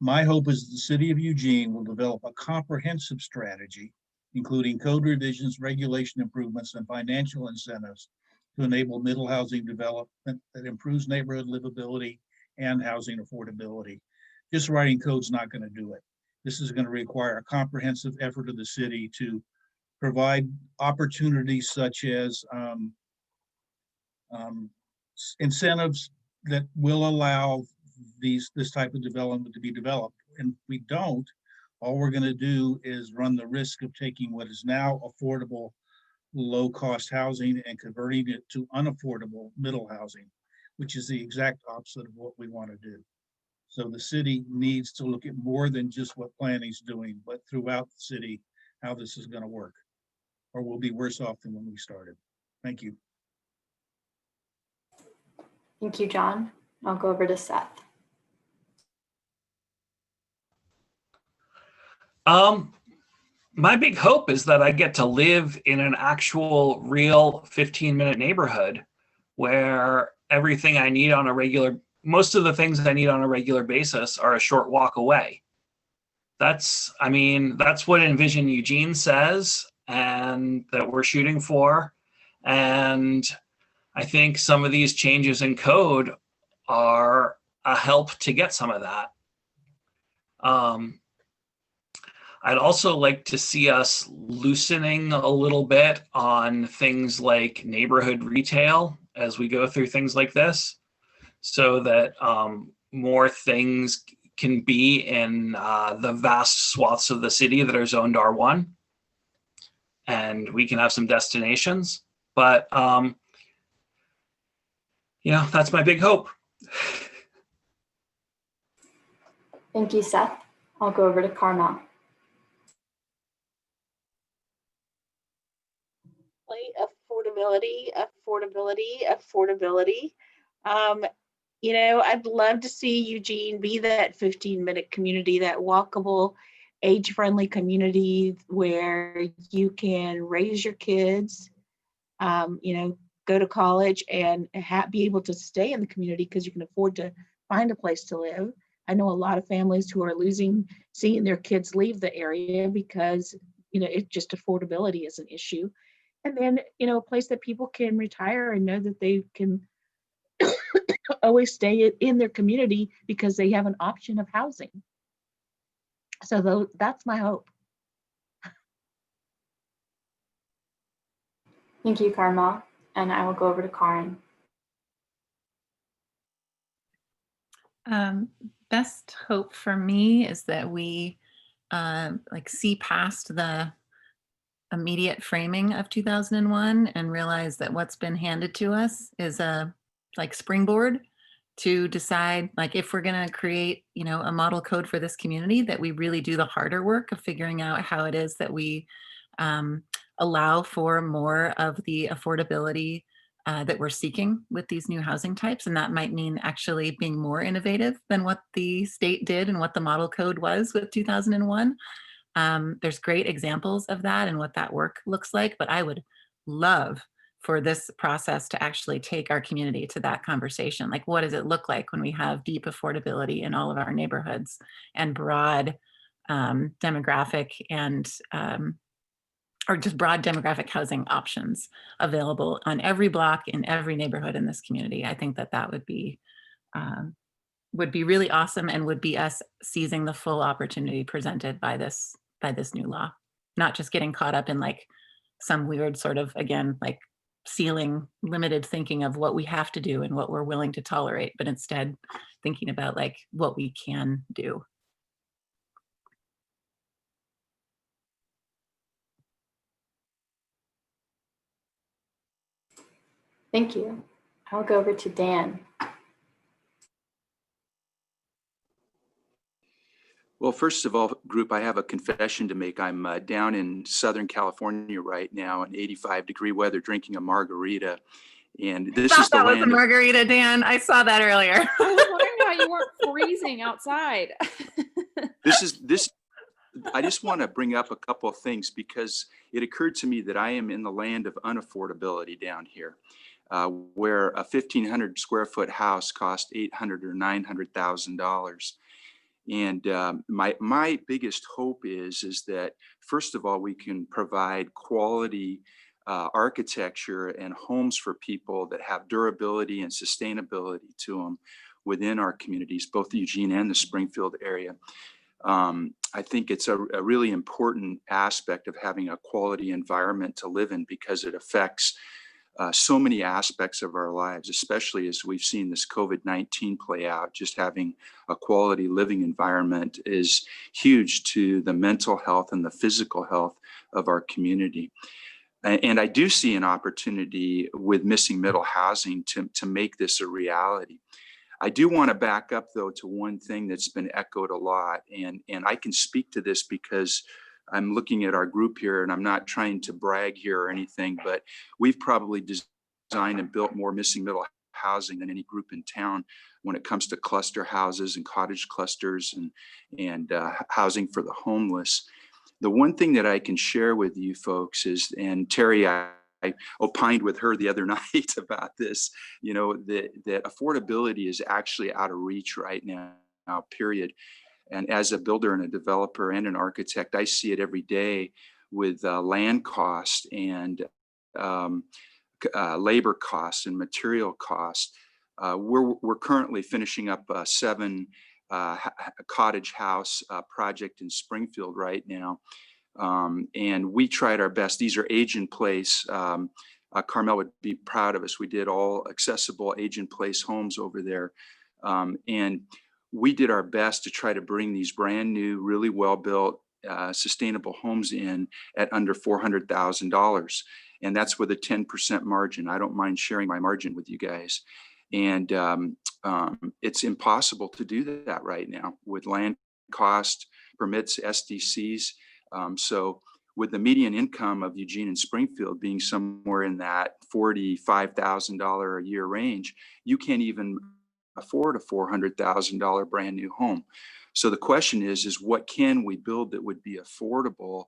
my hope is the city of Eugene will develop a comprehensive strategy, including code revisions, regulation improvements, and financial incentives to enable middle housing development that improves neighborhood livability and housing affordability. Just writing code's not going to do it. This is going to require a comprehensive effort of the city to provide opportunities such as incentives that will allow this type of development to be developed. And if we don't, all we're going to do is run the risk of taking what is now affordable, low-cost housing and converting it to unaffordable middle housing, which is the exact opposite of what we want to do. So the city needs to look at more than just what planning's doing, but throughout the city, how this is going to work, or we'll be worse off than when we started. Thank you. Thank you, John. I'll go over to Seth. My big hope is that I get to live in an actual real 15-minute neighborhood where everything I need on a regular, most of the things I need on a regular basis are a short walk away. That's what Envision Eugene says, and that we're shooting for. And I think some of these changes in code are a help to get some of that. I'd also like to see us loosening a little bit on things like neighborhood retail as we go through things like this, so that more things can be in the vast swaths of the city that are zoned R1, and we can have some destinations. But that's my big hope. Thank you, Seth. I'll go over to Carmel. Affordability. I'd love to see Eugene be that 15-minute community, that walkable, age-friendly community where you can raise your kids, go to college and be able to stay in the community because you can afford to find a place to live. I know a lot of families who are seeing their kids leave the area because, it's just affordability is an issue. And then, a place that people can retire and know that they can always stay in their community because they have an option of housing. So that's my hope. Thank you, Carmel. And I will go over to Karen. Best hope for me is that we see past the immediate framing of 2001 and realize that what's been handed to us is a springboard to decide if we're going to create a model code for this community, that we really do the harder work of figuring out how it is that we allow for more of the affordability that we're seeking with these new housing types. And that might mean actually being more innovative than what the state did and what the model code was with 2001. There's great examples of that and what that work looks like, but I would love for this process to actually take our community to that conversation. What does it look like when we have deep affordability in all of our neighborhoods and broad demographic and or just broad demographic housing options available on every block in every neighborhood in this community? I think that would be really awesome and would be us seizing the full opportunity presented by this new law, not just getting caught up in some weird sort of, again, ceiling limited thinking of what we have to do and what we're willing to tolerate, but instead thinking about like what we can do. Thank you. I'll go over to Dan. Well, first of all, group, I have a confession to make. I'm down in Southern California right now in 85-degree weather, drinking a margarita. And this is the that was a land of, margarita, Dan. I saw that earlier. I was wondering why you weren't freezing outside. I just want to bring up a couple of things because it occurred to me that I am in the land of unaffordability down here, where a 1,500 square foot house cost $800,000 or $900,000. And my biggest hope is that, first of all, we can provide quality architecture and homes for people that have durability and sustainability to them within our communities, both the Eugene and the Springfield area. I think it's a really important aspect of having a quality environment to live in because it affects so many aspects of our lives, especially as we've seen this COVID-19 play out. Just having a quality living environment is huge to the mental health and the physical health of our community. And I do see an opportunity with missing middle housing to make this a reality. I do want to back up, though, to one thing that's been echoed a lot, and I can speak to this because I'm looking at our group here, and I'm not trying to brag here or anything, but we've probably designed and built more missing middle housing than any group in town when it comes to cluster houses and cottage clusters and housing for the homeless. The one thing that I can share with you folks is, and Terry, I opined with her the other night about this, that affordability is actually out of reach right now, period. And as a builder and a developer and an architect, I see it every day with land cost and labor costs and material costs. We're currently finishing up a 7 cottage house project in Springfield right now. And we tried our best. These are age in place. Carmel would be proud of us. We did all accessible age in place homes over there. And we did our best to try to bring these brand new, really well-built, sustainable homes in at under $400,000. And that's with a 10% margin. I don't mind sharing my margin with you guys. And it's impossible to do that right now with land cost, permits, SDCs. So with the median income of Eugene and Springfield being somewhere in that $45,000 a year range, you can't even afford a $400,000 brand new home. So the question is what can we build that would be affordable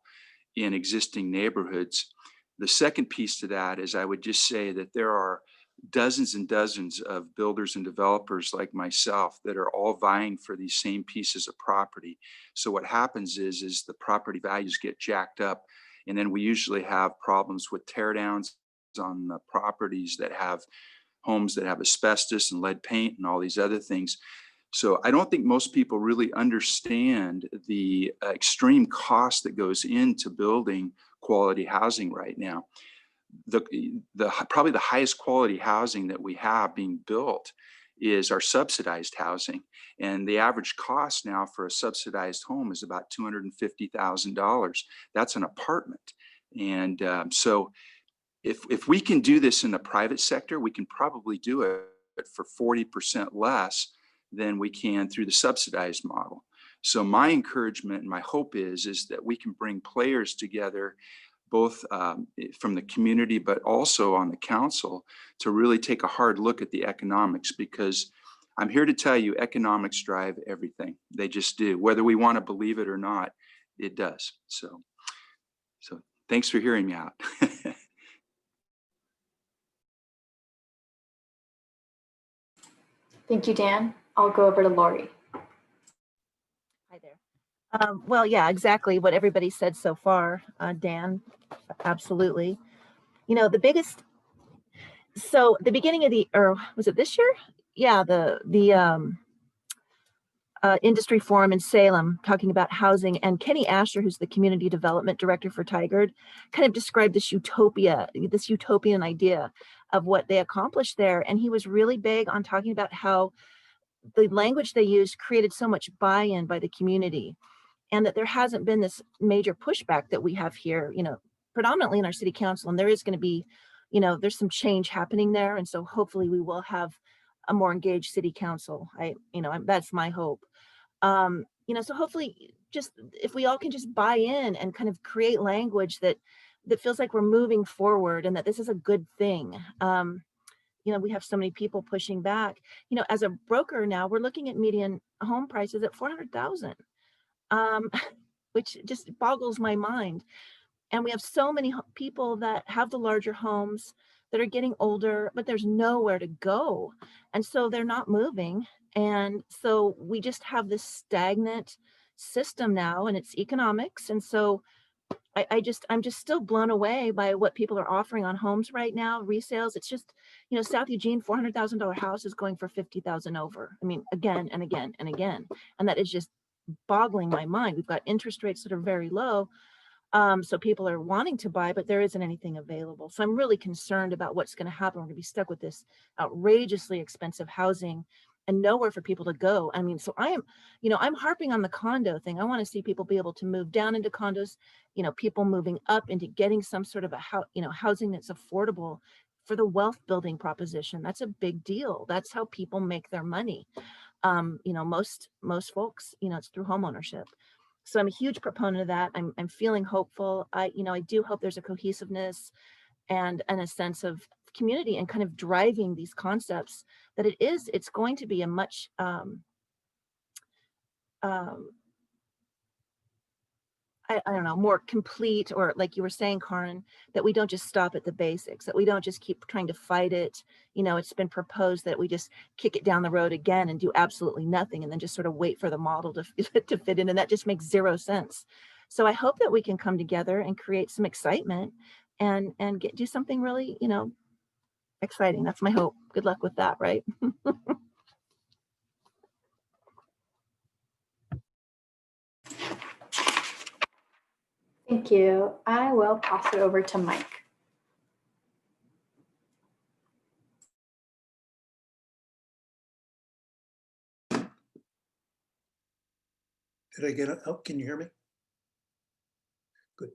in existing neighborhoods? The second piece to that is I would just say that there are dozens and dozens of builders and developers like myself that are all vying for these same pieces of property. So what happens is the property values get jacked up, and then we usually have problems with tear downs on the properties that have homes that have asbestos and lead paint and all these other things. So I don't think most people really understand the extreme cost that goes into building quality housing right now. Probably the highest quality housing that we have being built is our subsidized housing. And the average cost now for a subsidized home is about $250,000. That's an apartment. And so if we can do this in the private sector, we can probably do it for 40% less than we can through the subsidized model. So my encouragement and my hope is that we can bring players together, both from the community, but also on the council, to really take a hard look at the economics, because I'm here to tell you economics drive everything. They just do. Whether we want to believe it or not, it does. So thanks for hearing me out. Thank you, Dan. I'll go over to Lori. Hi there. Well, yeah, exactly what everybody said so far, Dan, absolutely. The biggest, so the beginning of or was it this year? Yeah, the industry forum in Salem talking about housing, and Kenny Asher, who's the community development director for Tigard, kind of described this utopian idea of what they accomplished there. And he was really big on talking about how the language they used created so much buy-in by the community, and that there hasn't been this major pushback that we have here, predominantly in our city council. And there is going to be, there's some change happening there. And so hopefully we will have a more engaged city council. That's my hope. So hopefully just if we all can just buy in and kind of create language that feels like we're moving forward and that this is a good thing. We have so many people pushing back. As a broker now, we're looking at median home prices at 400,000, which just boggles my mind. And we have so many people that have the larger homes that are getting older, but there's nowhere to go. And so they're not moving. And so we just have this stagnant system now, and it's economics. And so I'm just still blown away by what people are offering on homes right now, resales. It's just, South Eugene, $400,000 house is going for 50,000 over. I mean, again and again and again. And that is just boggling my mind. We've got interest rates that are very low. So people are wanting to buy, but there isn't anything available. So I'm really concerned about what's going to happen. We're going to be stuck with this outrageously expensive housing and nowhere for people to go. I mean, so I'm harping on the condo thing. I want to see people be able to move down into condos, people moving up into getting some sort of housing that's affordable for the wealth building proposition. That's a big deal. That's how people make their money. Most folks, it's through home ownership. So I'm a huge proponent of that. I'm feeling hopeful. I do hope there's a cohesiveness and a sense of community and kind of driving these concepts that it's going to be a much I don't know, more complete, or like you were saying, Karin, that we don't just stop at the basics, that we don't just keep trying to fight it. It's been proposed that we just kick it down the road again and do absolutely nothing and then just sort of wait for the model to fit in. And that just makes zero sense. So I hope that we can come together and create some excitement and do something really, exciting. That's my hope. Good luck with that, right? Thank you. I will pass it over to Mike. Did I get it? Oh, can you hear me? Good.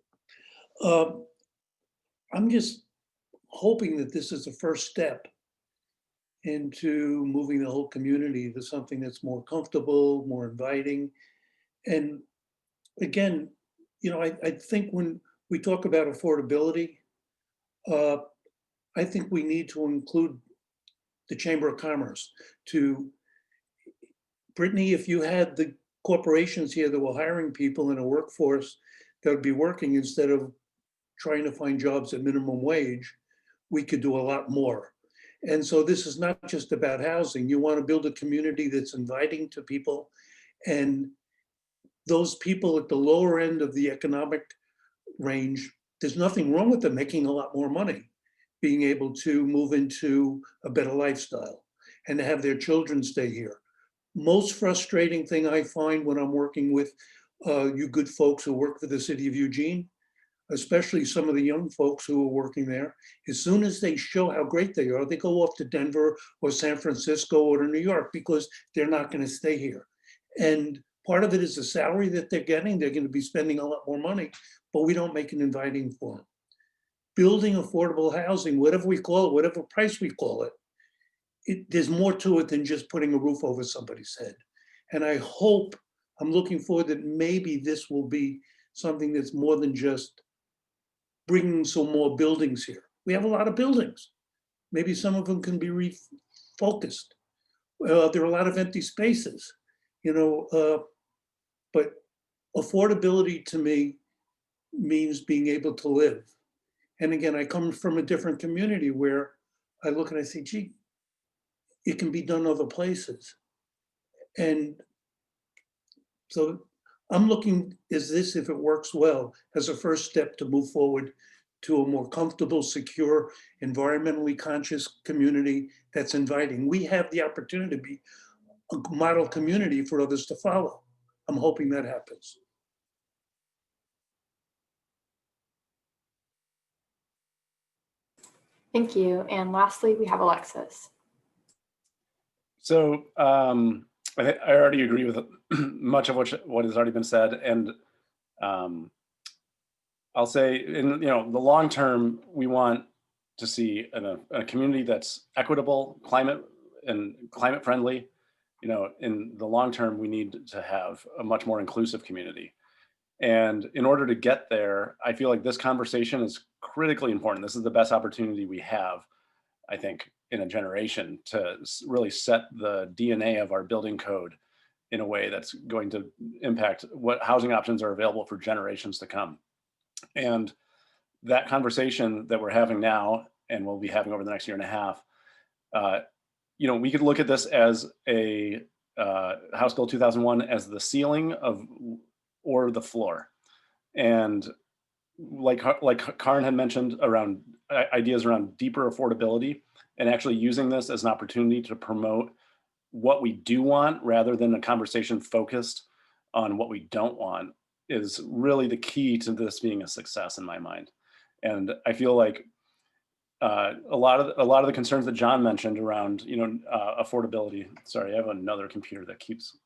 I'm just hoping that this is the first step into moving the whole community to something that's more comfortable, more inviting. And again, I think when we talk about affordability, I think we need to include the Chamber of Commerce. Brittany, if you had the corporations here that were hiring people in a workforce that would be working instead of trying to find jobs at minimum wage, we could do a lot more. And so this is not just about housing. You want to build a community that's inviting to people, and those people at the lower end of the economic range, there's nothing wrong with them making a lot more money, being able to move into a better lifestyle and to have their children stay here. Most frustrating thing I find when I'm working with you good folks who work for the city of Eugene, especially some of the young folks who are working there, as soon as they show how great they are, they go off to Denver or San Francisco or to New York because they're not going to stay here. And part of it is the salary that they're getting. They're going to be spending a lot more money, but we don't make it inviting for them. Building affordable housing, whatever we call it, whatever price we call it, there's more to it than just putting a roof over somebody's head. And I'm looking forward that maybe this will be something that's more than just bringing some more buildings here. We have a lot of buildings. Maybe some of them can be refocused. There are a lot of empty spaces, but affordability to me means being able to live. And again, I come from a different community where I look and I say, gee, it can be done other places. And so I'm looking, if it works well, as a first step to move forward to a more comfortable, secure, environmentally conscious community that's inviting. We have the opportunity to be a model community for others to follow. I'm hoping that happens. Thank you. And lastly, we have Alexis. So I already agree with much of what has already been said, and I'll say in the long term, we want to see a community that's equitable, climate friendly. In the long term, we need to have a much more inclusive community. And in order to get there, I feel like this conversation is critically important. This is the best opportunity we have, I think, in a generation to really set the DNA of our building code in a way that's going to impact what housing options are available for generations to come. And that conversation that we're having now, and we'll be having over the next year and a half, we could look at this as a House Bill 2001 as the ceiling or the floor. And like Karin had mentioned, around ideas around deeper affordability, and actually using this as an opportunity to promote what we do want rather than a conversation focused on what we don't want is really the key to this being a success in my mind. And I feel like a lot of the concerns that John mentioned around affordability. Sorry, I have another computer that keeps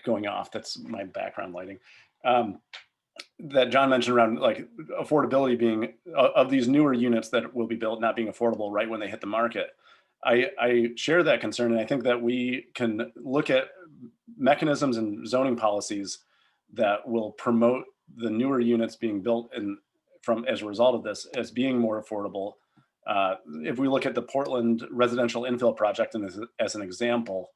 going off. That's my background lighting. That John mentioned around like affordability being of these newer units that will be built not being affordable right when they hit the market. I share that concern, and I think that we can look at mechanisms and zoning policies that will promote the newer units being built as a result of this as being more affordable. If we look at the Portland residential infill project as an example,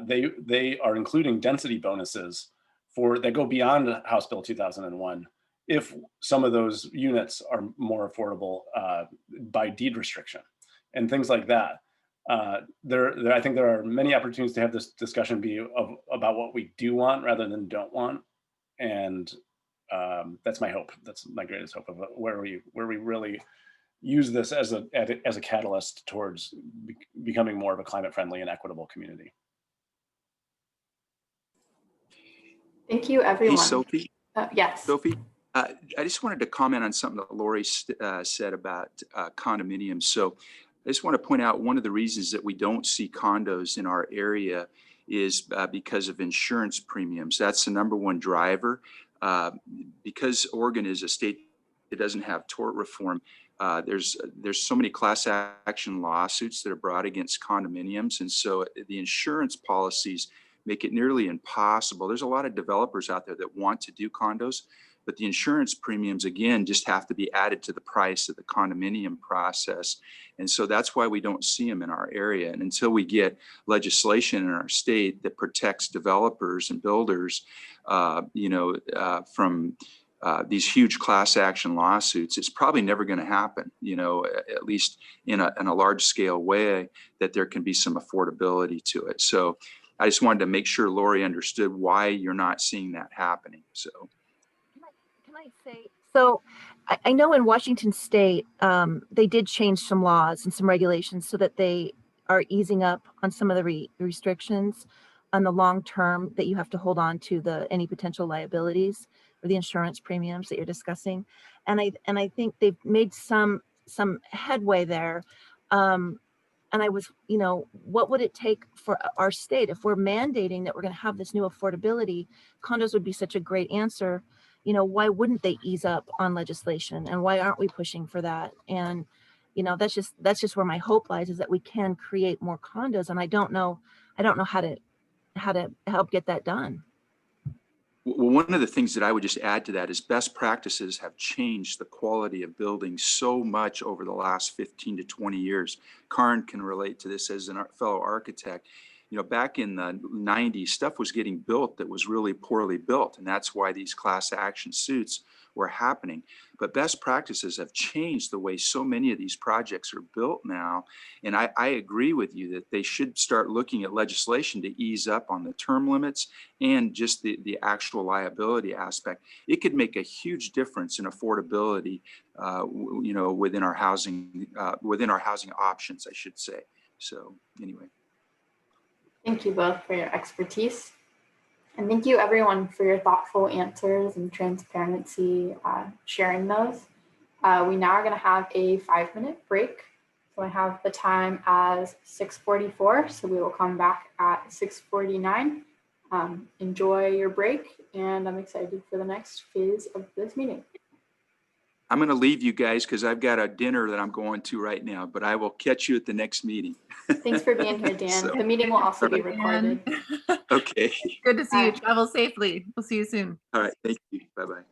they are including density bonuses that go beyond House Bill 2001 if some of those units are more affordable by deed restriction and things like that. I think there are many opportunities to have this discussion about what we do want rather than don't want. And that's my hope. That's my greatest hope of where we really use this as a catalyst towards becoming more of a climate friendly and equitable community. Thank you, everyone. Hey, Sophie. Yes. Sophie, I just wanted to comment on something that Lori said about condominiums. So I just want to point out one of the reasons that we don't see condos in our area is because of insurance premiums. That's the number one driver. Because Oregon is a state that doesn't have tort reform, there's so many class action lawsuits that are brought against condominiums. And so the insurance policies make it nearly impossible. There's a lot of developers out there that want to do condos, but the insurance premiums, again, just have to be added to the price of the condominium process. And so that's why we don't see them in our area. And until we get legislation in our state that protects developers and builders, from these huge class action lawsuits, it's probably never going to happen, at least in a large scale way, that there can be some affordability to it. So I just wanted to make sure Lori understood why you're not seeing that happening. So can I say, so I know in Washington State, they did change some laws and some regulations so that they are easing up on some of the restrictions on the long term that you have to hold on to any potential liabilities or the insurance premiums that you're discussing. And I think they've made some headway there. And I was, what would it take for our state if we're mandating that we're going to have this new affordability? Condos would be such a great answer. Why wouldn't they ease up on legislation, and why aren't we pushing for that? And that's just where my hope lies, is that we can create more condos. And I don't know how to help get that done. Well, one of the things that I would just add to that is best practices have changed the quality of buildings so much over the last 15 to 20 years. Karin can relate to this as a fellow architect. Back in the 90s, stuff was getting built that was really poorly built. And that's why these class action suits were happening. But best practices have changed the way so many of these projects are built now. And I agree with you that they should start looking at legislation to ease up on the term limits and just the actual liability aspect. It could make a huge difference in affordability, within our housing options, I should say. So anyway. Thank you both for your expertise. And thank you everyone for your thoughtful answers and transparency, sharing those. We now are going to have a 5-minute break. So I have the time as 6:44, so we will come back at 6:49. Enjoy your break, and I'm excited for the next phase of this meeting. I'm going to leave you guys because I've got a dinner that I'm going to right now, but I will catch you at the next meeting. Thanks for being here, Dan. So, The meeting will also be all right. recorded. Okay. Good to see you. Bye. Travel safely. We'll see you soon. All right. Thank you. Bye-bye.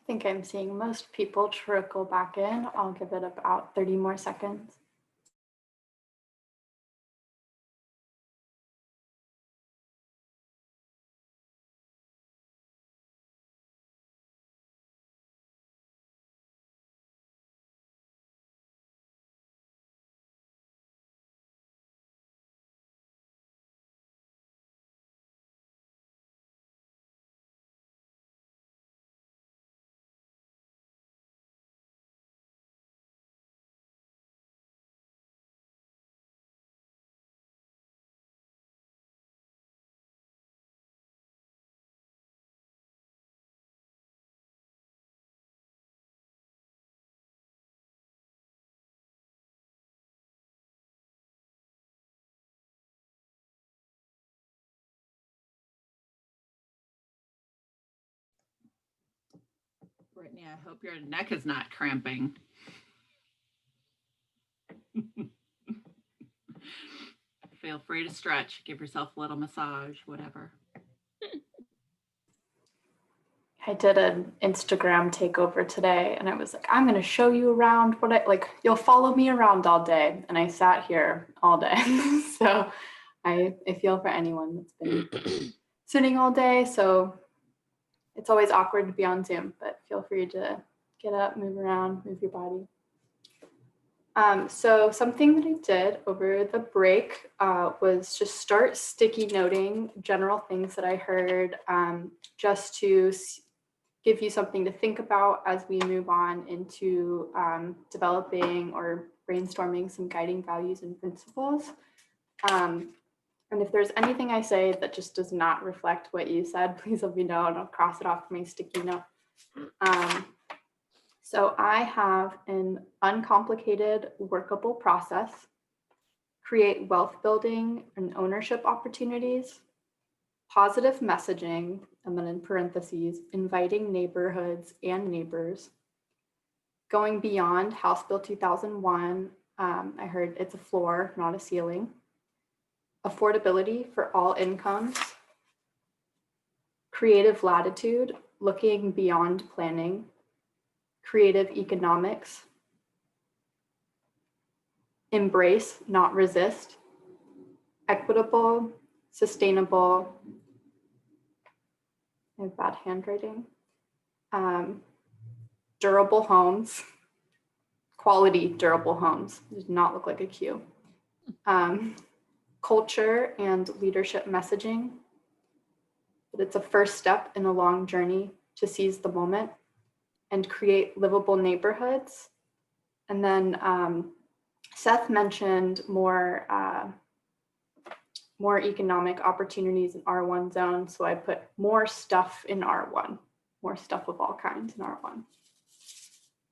think I'm seeing most people trickle back in. I'll give it about 30 more seconds. Brittany, I hope your neck is not cramping. Feel free to stretch, give yourself a little massage, whatever. I did an Instagram takeover today and I was like, I'm going to show you around what I like. You'll follow me around all day. And I sat here all day. So I feel for anyone that's been sitting all day. So it's always awkward to be on Zoom, but feel free to get up, move around, move your body. So something that I did over the break was just start sticky noting general things that I heard, just to give you something to think about as we move on into developing or brainstorming some guiding values and principles. And if there's anything I say that just does not reflect what you said, please let me know and I'll cross it off my sticky note. So I have an uncomplicated, workable process, create wealth building and ownership opportunities, positive messaging, and then in parentheses, inviting neighborhoods and neighbors, going beyond House Bill 2001. I heard it's a floor, not a ceiling, affordability for all incomes, creative latitude, looking beyond planning, creative economics, embrace, not resist, equitable, sustainable, I have bad handwriting, durable homes, quality durable homes, does not look like a Q, culture and leadership messaging, that it's a first step in a long journey to seize the moment and create livable neighborhoods. And then Seth mentioned more economic opportunities in R1 zone. So I put more stuff in R1, more stuff of all kinds in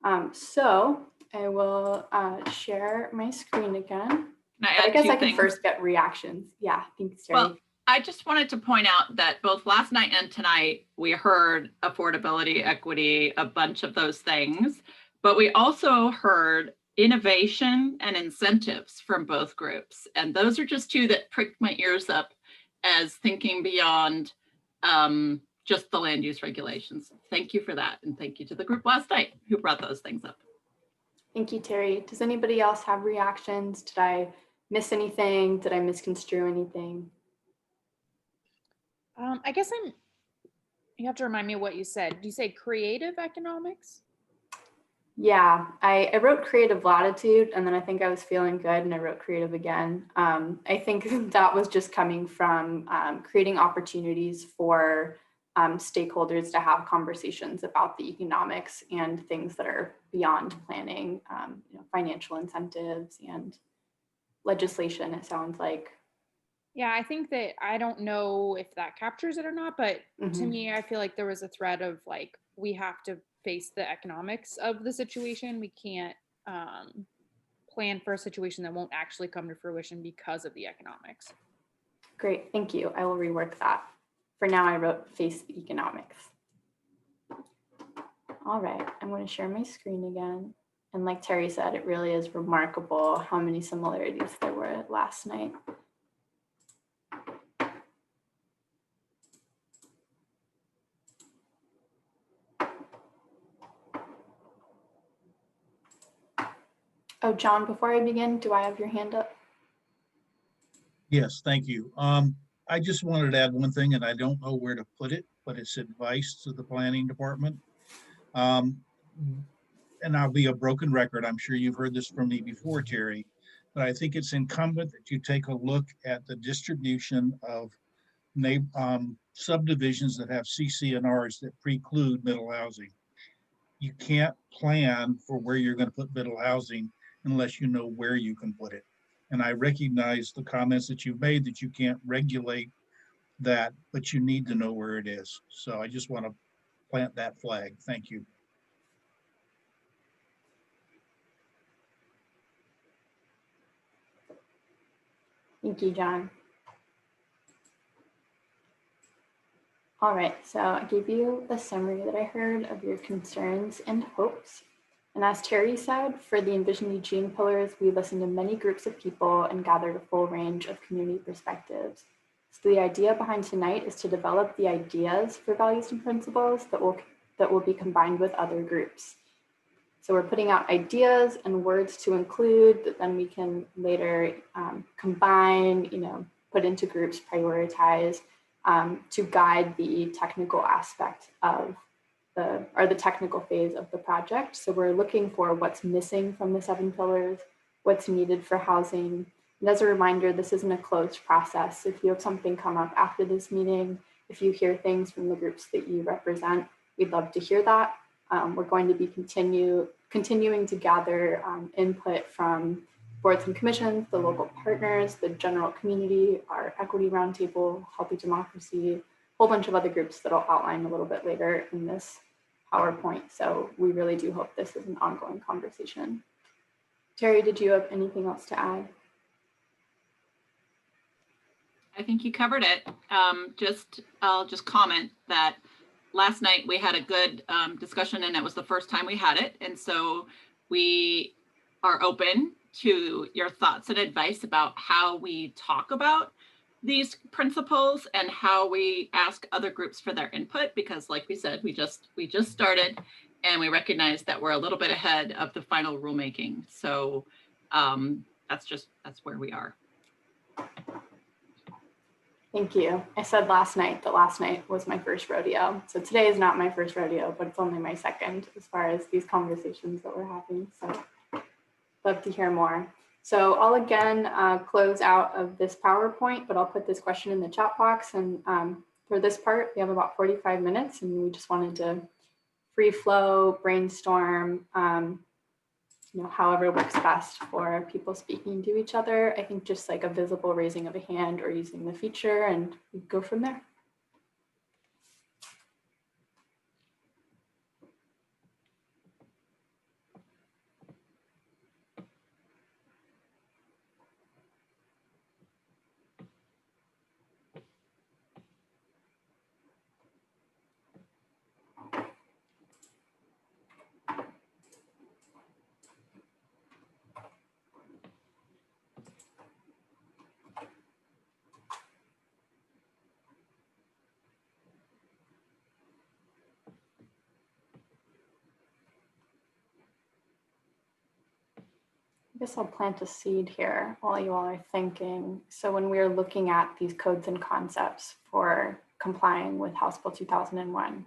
R1. So I will share my screen again. I guess I can first get reactions. Yeah, thanks, Terry. Well, I just wanted to point out that both last night and tonight, we heard affordability, equity, a bunch of those things, but we also heard innovation and incentives from both groups. And those are just two that pricked my ears up as thinking beyond just the land use regulations. Thank you for that. And thank you to the group last night who brought those things up. Thank you, Terry. Does anybody else have reactions? Did I miss anything? Did I misconstrue anything? I guess you have to remind me of what you said. Did you say creative economics? Yeah, I wrote creative latitude and then I think I was feeling good and I wrote creative again. I think that was just coming from creating opportunities for stakeholders to have conversations about the economics and things that are beyond planning, financial incentives and legislation, it sounds like. Yeah, I think that I don't know if that captures it or not, but to me, I feel like there was a thread of like, we have to face the economics of the situation. We can't plan for a situation that won't actually come to fruition because of the economics. Great, thank you. I will rework that. For now, I wrote face the economics. All right, I'm going to share my screen again. And like Terry said, it really is remarkable how many similarities there were last night. Oh, John, before I begin, do I have your hand up? Yes, thank you. I just wanted to add one thing, and I don't know where to put it, but it's advice to the planning department. And I'll be a broken record. I'm sure you've heard this from me before, Terry, but I think it's incumbent that you take a look at the distribution of subdivisions that have CC&Rs that preclude middle housing. You can't plan for where you're going to put middle housing unless you know where you can put it. And I recognize the comments that you've made that you can't regulate that, but you need to know where it is. So I just want to plant that flag. Thank you. Thank you, John. All right, so I gave you the summary that I heard of your concerns and hopes. And as Terry said, for the Envision Eugene pillars, we listened to many groups of people and gathered a full range of community perspectives. So the idea behind tonight is to develop the ideas for values and principles that will be combined with other groups. So we're putting out ideas and words to include that then we can later combine, put into groups, prioritize, to guide the technical aspect of the technical phase of the project. So we're looking for what's missing from the 7 pillars, what's needed for housing. And as a reminder, this isn't a closed process. If you have something come up after this meeting, if you hear things from the groups that you represent, we'd love to hear that. We're going to be continuing to gather input from boards and commissions, the local partners, the general community, our equity roundtable, healthy democracy, a whole bunch of other groups that I'll outline a little bit later in this PowerPoint. So we really do hope this is an ongoing conversation. Terry, did you have anything else to add? I think you covered it. I'll just comment that last night we had a good discussion, and it was the first time we had it. And so we are open to your thoughts and advice about how we talk about these principles and how we ask other groups for their input, because like we said, we just started and we recognize that we're a little bit ahead of the final rulemaking. So that's where we are. Thank you. I said last night that last night was my first rodeo. So today is not my first rodeo, but it's only my second as far as these conversations that we're having. So love to hear more. So I'll again close out of this PowerPoint, but I'll put this question in the chat box. And for this part, we have about 45 minutes and we just wanted to free flow, brainstorm, however works best for people speaking to each other. I think just like a visible raising of a hand or using the feature, and we go from there. I guess I'll plant a seed here while you all are thinking. So when we're looking at these codes and concepts for complying with House Bill 2001,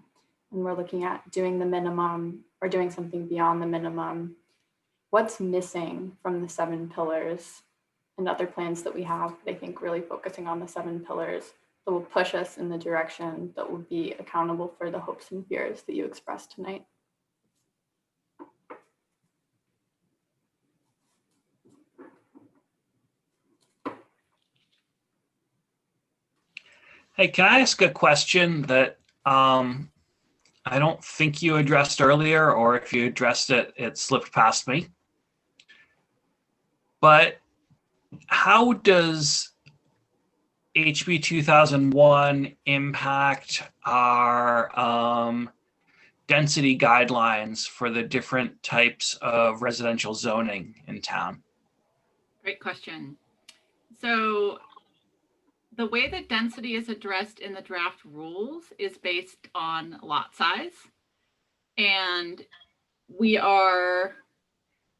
and we're looking at doing the minimum or doing something beyond the minimum, what's missing from the 7 pillars and other plans that we have? I think really focusing on the 7 pillars that will push us in the direction that will be accountable for the hopes and fears that you expressed tonight. Hey, can I ask a question that I don't think you addressed earlier, or if you addressed it, it slipped past me. But how does HB 2001 impact our density guidelines for the different types of residential zoning in town? Great question. So the way that density is addressed in the draft rules is based on lot size. And we are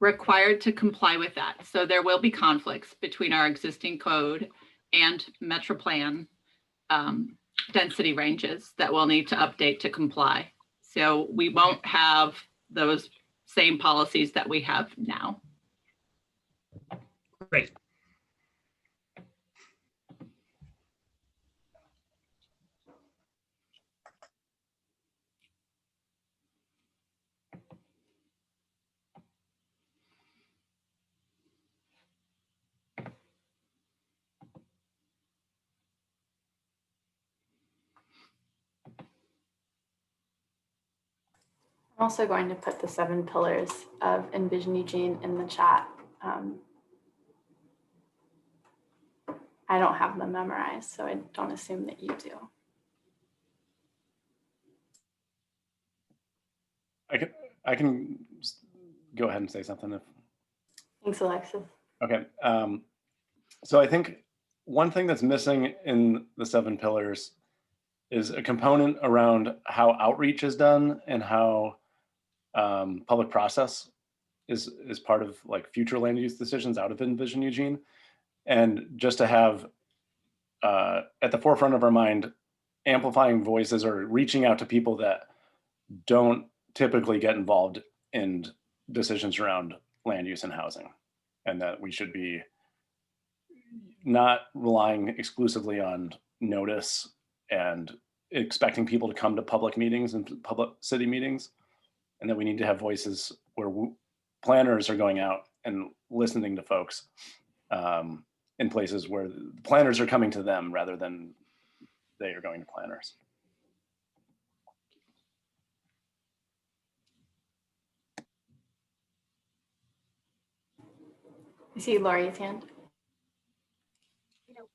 required to comply with that. So there will be conflicts between our existing code and Metro Plan density ranges that we'll need to update to comply. So we won't have those same policies that we have now. Great. I'm also going to put the 7 pillars of Envision Eugene in the chat. I don't have them memorized, so I don't assume that you do. I can go ahead and say something if. Thanks, Alexis. Okay. So I think one thing that's missing in the 7 pillars is a component around how outreach is done and how public process is part of like future land use decisions out of Envision Eugene. And just to have at the forefront of our mind, amplifying voices or reaching out to people that don't typically get involved in decisions around land use and housing, and that we should be not relying exclusively on notice and expecting people to come to public meetings and public city meetings, and that we need to have voices where planners are going out and listening to folks in places where the planners are coming to them rather than they are going to planners. I see Lori's hand.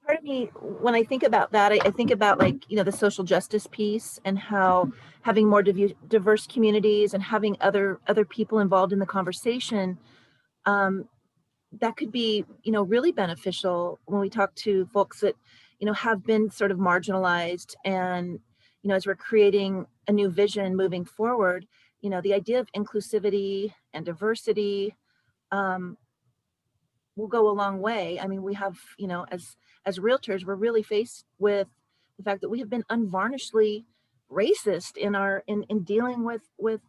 Part of me, when I think about that, I think about like, the social justice piece and how having more diverse communities and having other people involved in the conversation, that could be, really beneficial when we talk to folks that, have been sort of marginalized. And, as we're creating a new vision moving forward, the idea of inclusivity and diversity will go a long way. I mean, we have, as realtors, we're really faced with the fact that we have been unvarnishedly racist in dealing with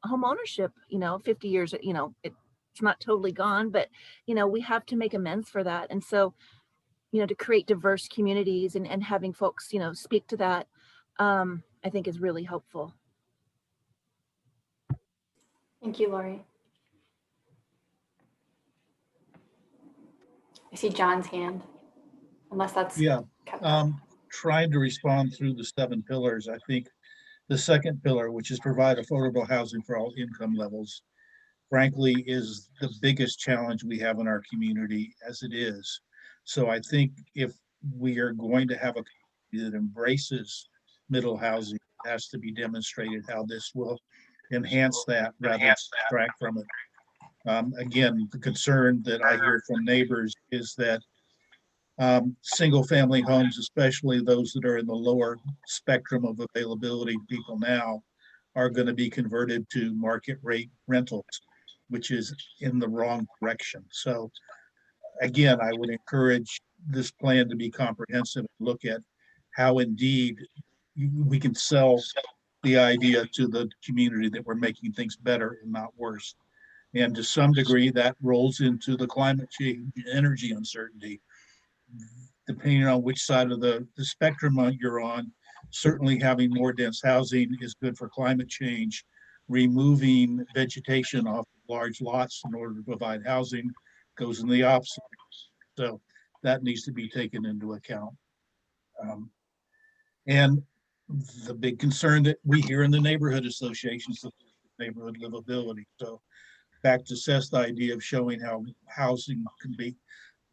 home ownership. 50 years, it's not totally gone, but we have to make amends for that. And so, to create diverse communities and having folks, speak to that, I think is really helpful. Thank you, Lori. I see John's hand, unless that's Yeah. kept up. Trying to respond through the 7 pillars. I think the second pillar, which is provide affordable housing for all income levels, frankly, is the biggest challenge we have in our community as it is. So I think if we are going to have a community that embraces middle housing, it has to be demonstrated how this will enhance that rather than subtract from it. Again, the concern that I hear from neighbors is that single family homes, especially those that are in the lower spectrum of availability people now, are going to be converted to market rate rentals, which is in the wrong direction. So again, I would encourage this plan to be comprehensive and look at how indeed we can sell the idea to the community that we're making things better and not worse. And to some degree, that rolls into the climate change, energy uncertainty. Depending on which side of the spectrum you're on, certainly having more dense housing is good for climate change. Removing vegetation off large lots in order to provide housing goes in the opposite. So that needs to be taken into account. And the big concern that we hear in the neighborhood associations is neighborhood livability. So back to Seth's idea of showing how housing can be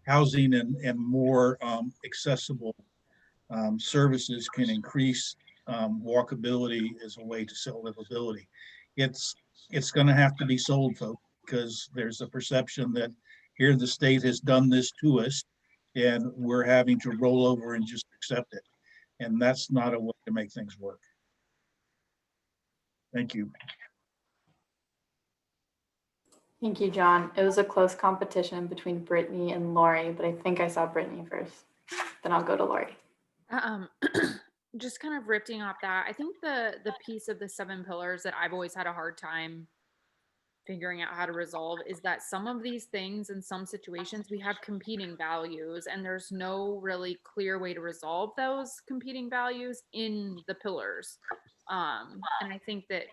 and more accessible services can increase walkability as a way to sell livability. It's going to have to be sold, folks, because there's a perception that here the state has done this to us and we're having to roll over and just accept it. And that's not a way to make things work. Thank you. Thank you, John. It was a close competition between Brittany and Lori, but I think I saw Brittany first. Then I'll go to Lori. Um, just kind of ripping off that, I think the piece of the 7 pillars that I've always had a hard time figuring out how to resolve is that some of these things in some situations we have competing values and there's no really clear way to resolve those competing values in the pillars. And I think that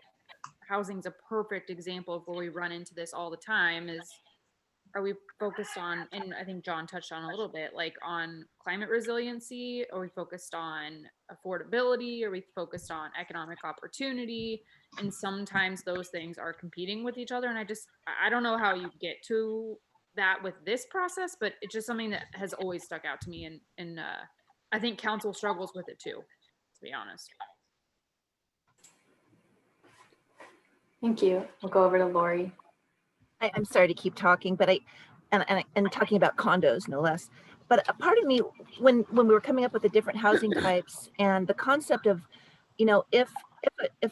housing's a perfect example of where we run into this all the time is, are we focused on, and I think John touched on a little bit, like on climate resiliency? Are we focused on affordability? Are we focused on economic opportunity? And sometimes those things are competing with each other. And I don't know how you get to that with this process, but it's just something that has always stuck out to me. And I think council struggles with it too, to be honest. Thank you. We'll go over to Lori. I'm sorry to keep talking, but and talking about condos, no less. But a part of me, when we were coming up with the different housing types and the concept of, you know, if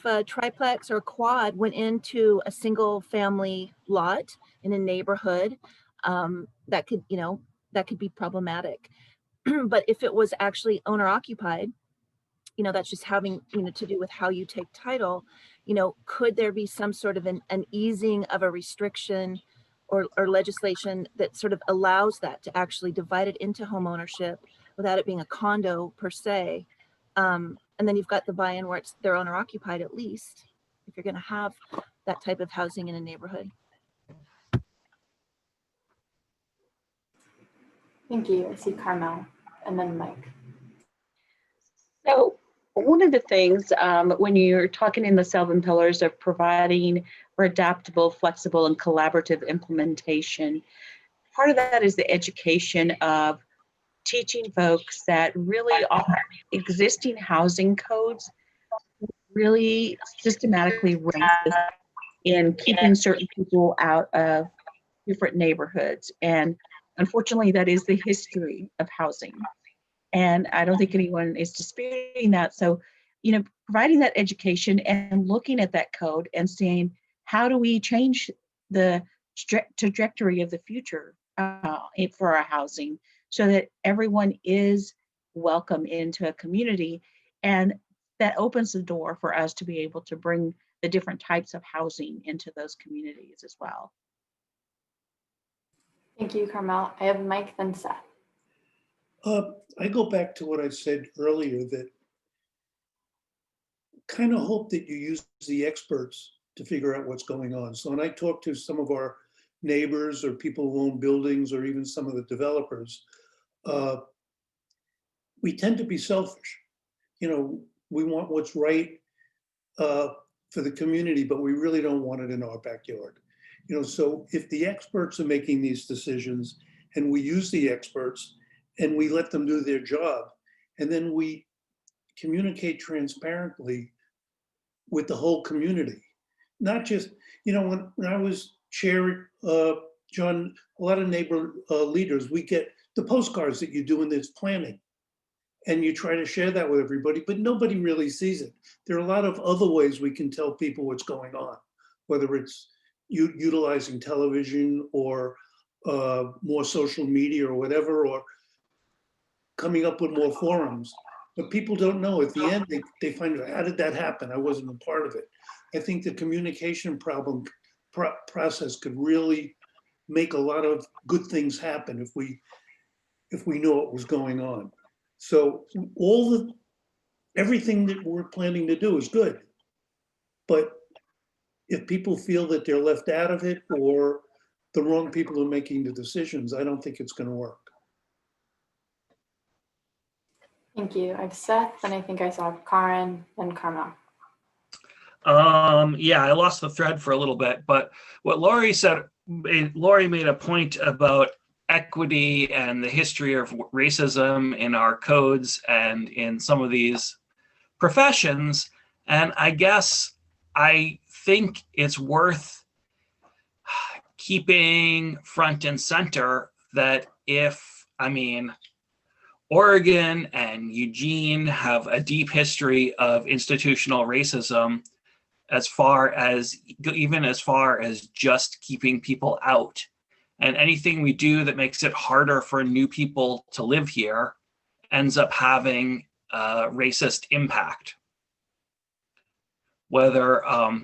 a triplex or a quad went into a single family lot in a neighborhood, that could, you know, that could be problematic. But if it was actually owner occupied, you know, that's just having, you know, to do with how you take title, you know, could there be some sort of an easing of a restriction or legislation that sort of allows that to actually divide it into home ownership without it being a condo per se? And then you've got the buy-in where it's they're owner occupied, at least if you're going to have that type of housing in a neighborhood. Thank you. I see Carmel and then Mike. So one of the things when you're talking in the 7 pillars of providing for adaptable, flexible, and collaborative implementation, part of that is the education of teaching folks that really our existing housing codes really systematically racist in keeping certain people out of different neighborhoods. And unfortunately, that is the history of housing. And I don't think anyone is disputing that. So, you know, providing that education and looking at that code and saying, how do we change the trajectory of the future for our housing so that everyone is welcome into a community? And that opens the door for us to be able to bring the different types of housing into those communities as well. Thank you, Carmel. I have Mike, then Seth. I go back to what I said earlier, that kind of hope that you use the experts to figure out what's going on. So when I talk to some of our neighbors or people who own buildings or even some of the developers, we tend to be selfish. You know, we want what's right for the community, but we really don't want it in our backyard. You know, so if the experts are making these decisions and we use the experts and we let them do their job, and then we communicate transparently with the whole community, not just, you know, when I was chair, John, a lot of neighbor leaders, we get the postcards that you do in this planning, and you try to share that with everybody, but nobody really sees it. There are a lot of other ways we can tell people what's going on, whether it's utilizing television or more social media or whatever, or coming up with more forums. But people don't know. At the end, they find out, how did that happen? I wasn't a part of it. I think the communication process could really make a lot of good things happen if we knew what was going on. So everything that we're planning to do is good. But if people feel that they're left out of it or the wrong people are making the decisions, I don't think it's going to work. Thank you. I have Seth, and I think I saw Karen, then Carmel. Yeah, I lost the thread for a little bit, but what Lori said, Lori made a point about equity and the history of racism in our codes and in some of these professions. And I guess I think it's worth keeping front and center that Oregon and Eugene have a deep history of institutional racism, even as far as just keeping people out. And anything we do that makes it harder for new people to live here ends up having a racist impact. Whether our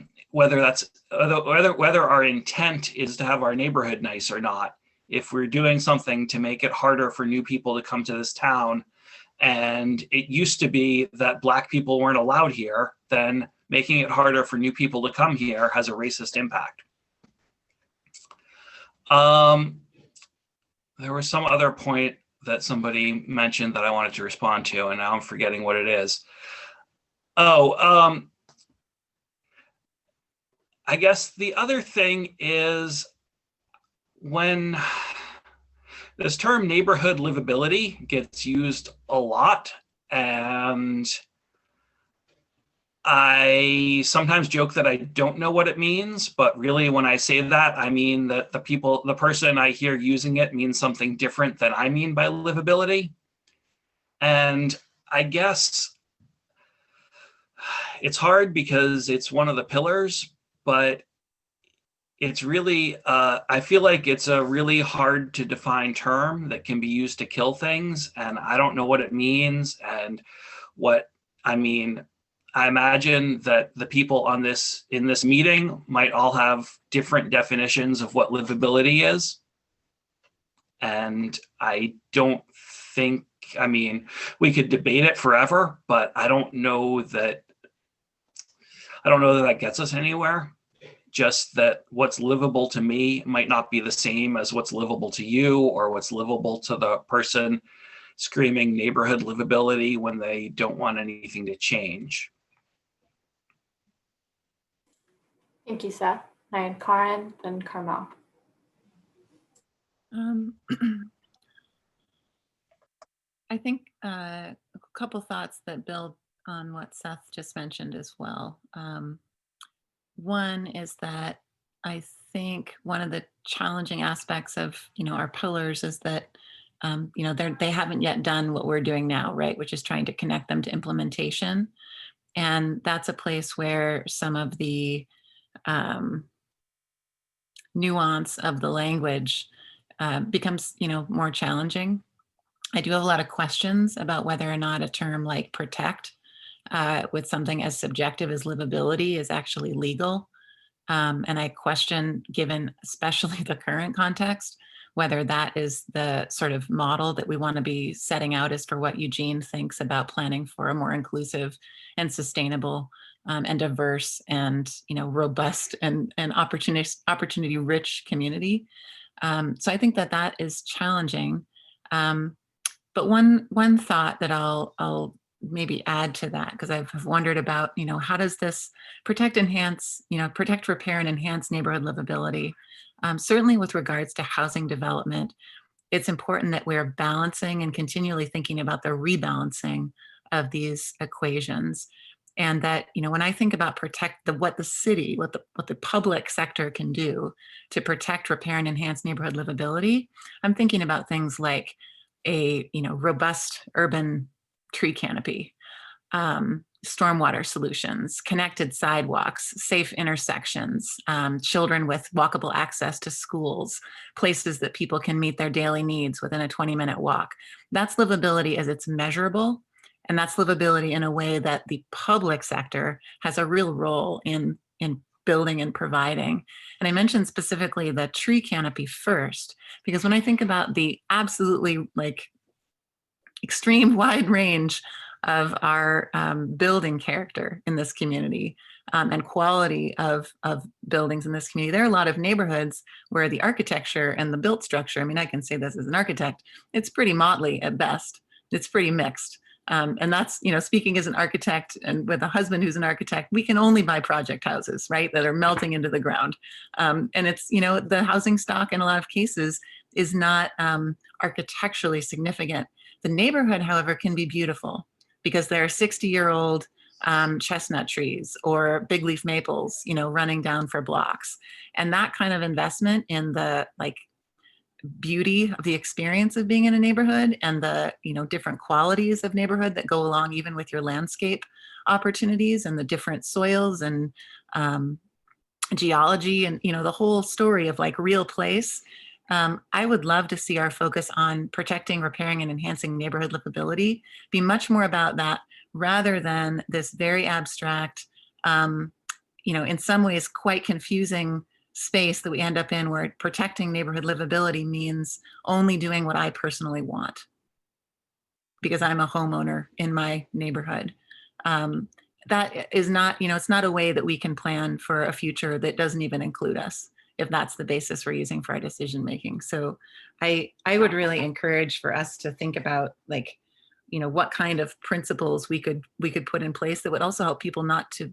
intent is to have our neighborhood nice or not, if we're doing something to make it harder for new people to come to this town, and it used to be that Black people weren't allowed here, then making it harder for new people to come here has a racist impact. There was some other point that somebody mentioned that I wanted to respond to, and now I'm forgetting what it is. I guess the other thing is, when this term neighborhood livability gets used a lot, and I sometimes joke that I don't know what it means, but really when I say that, I mean that the person I hear using it means something different than I mean by livability. And I guess it's hard because it's one of the pillars, but it's really, I feel like it's a really hard to define term that can be used to kill things. And I don't know what it means. And I imagine that the people in this meeting might all have different definitions of what livability is. And I don't think, we could debate it forever, but I don't know that that gets us anywhere. Just that what's livable to me might not be the same as what's livable to you, or what's livable to the person screaming neighborhood livability when they don't want anything to change. Thank you, Seth. I had Karen, then Carmel. I think a couple thoughts that build on what Seth just mentioned as well. One is that I think one of the challenging aspects of, our pillars is that, they haven't yet done what we're doing now, right? Which is trying to connect them to implementation. And that's a place where some of the nuance of the language becomes, more challenging. I do have a lot of questions about whether or not a term like protect with something as subjective as livability is actually legal. And I question, given especially the current context, whether that is the sort of model that we want to be setting out as for what Eugene thinks about planning for a more inclusive and sustainable and diverse and robust and opportunity rich community. So I think that is challenging. But one thought that I'll maybe add to that, because I've wondered about, how does this protect, repair, and enhance neighborhood livability? Certainly with regards to housing development, it's important that we're balancing and continually thinking about the rebalancing of these equations. And that, when I think about what the public sector can do to protect, repair, and enhance neighborhood livability, I'm thinking about things like a robust urban tree canopy, stormwater solutions, connected sidewalks, safe intersections, children with walkable access to schools, places that people can meet their daily needs within a 20-minute walk. That's livability as it's measurable. And that's livability in a way that the public sector has a real role in building and providing. And I mentioned specifically the tree canopy first, because when I think about the absolutely extreme wide range of our building character in this community and quality of buildings in this community, there are a lot of neighborhoods where the architecture and the built structure, I can say this as an architect, it's pretty motley at best. It's pretty mixed. And that's, speaking as an architect and with a husband who's an architect, we can only buy project houses, right, that are melting into the ground. And it's, the housing stock in a lot of cases is not architecturally significant. The neighborhood, however, can be beautiful because there are 60-year-old chestnut trees or big leaf maples, running down for blocks. And that kind of investment in the beauty of the experience of being in a neighborhood and the, different qualities of neighborhood that go along even with your landscape opportunities and the different soils and geology and, the whole story of like real place. I would love to see our focus on protecting, repairing, and enhancing neighborhood livability be much more about that rather than this very abstract, in some ways quite confusing space that we end up in where protecting neighborhood livability means only doing what I personally want because I'm a homeowner in my neighborhood. That is not, it's not a way that we can plan for a future that doesn't even include us if that's the basis we're using for our decision making. So I would really encourage for us to think about like, what kind of principles we could put in place that would also help people not to,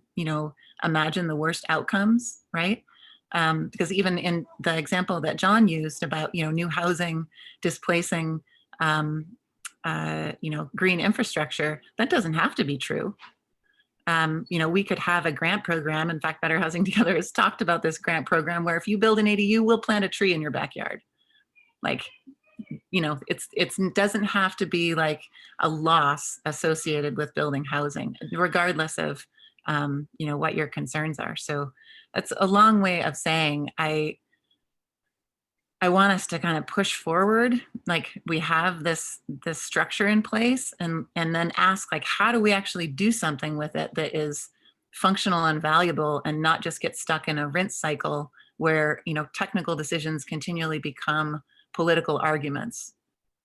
imagine the worst outcomes, right? Because even in the example that John used about, new housing displacing, green infrastructure, that doesn't have to be true. We could have a grant program. In fact, Better Housing Together has talked about this grant program where if you build an ADU, we'll plant a tree in your backyard. Like, it doesn't have to be like a loss associated with building housing, regardless of, what your concerns are. So that's a long way of saying I want us to kind of push forward, like we have this structure in place and then ask like, how do we actually do something with it that is functional and valuable and not just get stuck in a rinse cycle where, technical decisions continually become political arguments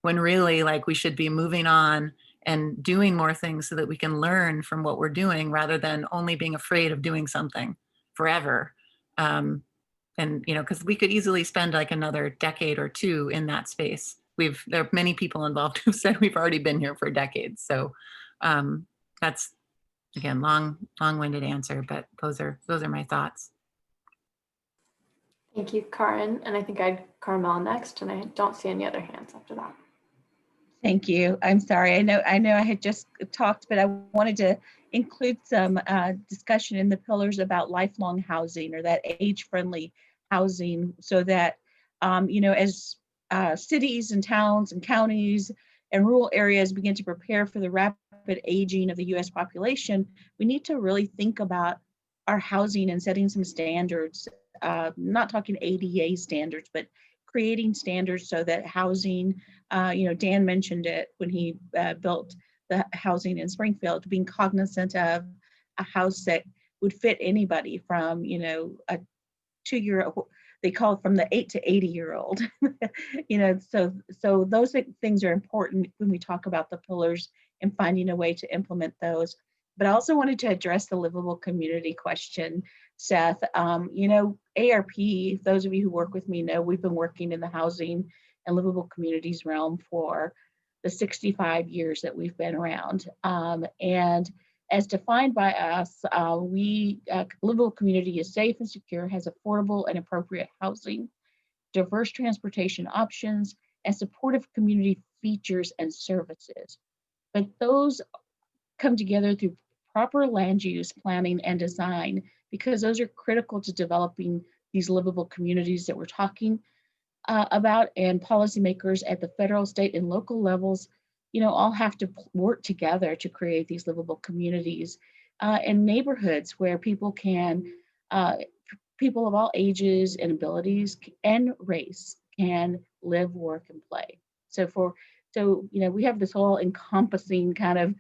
when really like we should be moving on and doing more things so that we can learn from what we're doing rather than only being afraid of doing something forever. And, because we could easily spend like another decade or two in that space. There are many people involved who've said we've already been here for decades. So that's, again, long-winded answer, but those are my thoughts. Thank you, Karen. And I think I had Carmel next, and I don't see any other hands after that. Thank you. I'm sorry. I know I had just talked, but I wanted to include some discussion in the pillars about lifelong housing or that age-friendly housing so that, as cities and towns and counties and rural areas begin to prepare for the rapid aging of the US population, we need to really think about our housing and setting some standards, not talking ADA standards, but creating standards so that housing, Dan mentioned it when he built the housing in Springfield, being cognizant of a house that would fit anybody from, a 2-year-old, they call it from the 8 to 80-year-old, so those things are important when we talk about the pillars and finding a way to implement those. But I also wanted to address the livable community question, Seth. ARP, those of you who work with me know we've been working in the housing and livable communities realm for the 65 years that we've been around. And as defined by us, livable community is safe and secure, has affordable and appropriate housing, diverse transportation options, and supportive community features and services. But those come together through proper land use planning and design, because those are critical to developing these livable communities that we're talking about, and policymakers at the federal, state, and local levels, all have to work together to create these livable communities and neighborhoods where people of all ages and abilities and race can live, work, and play. So we have this whole encompassing kind of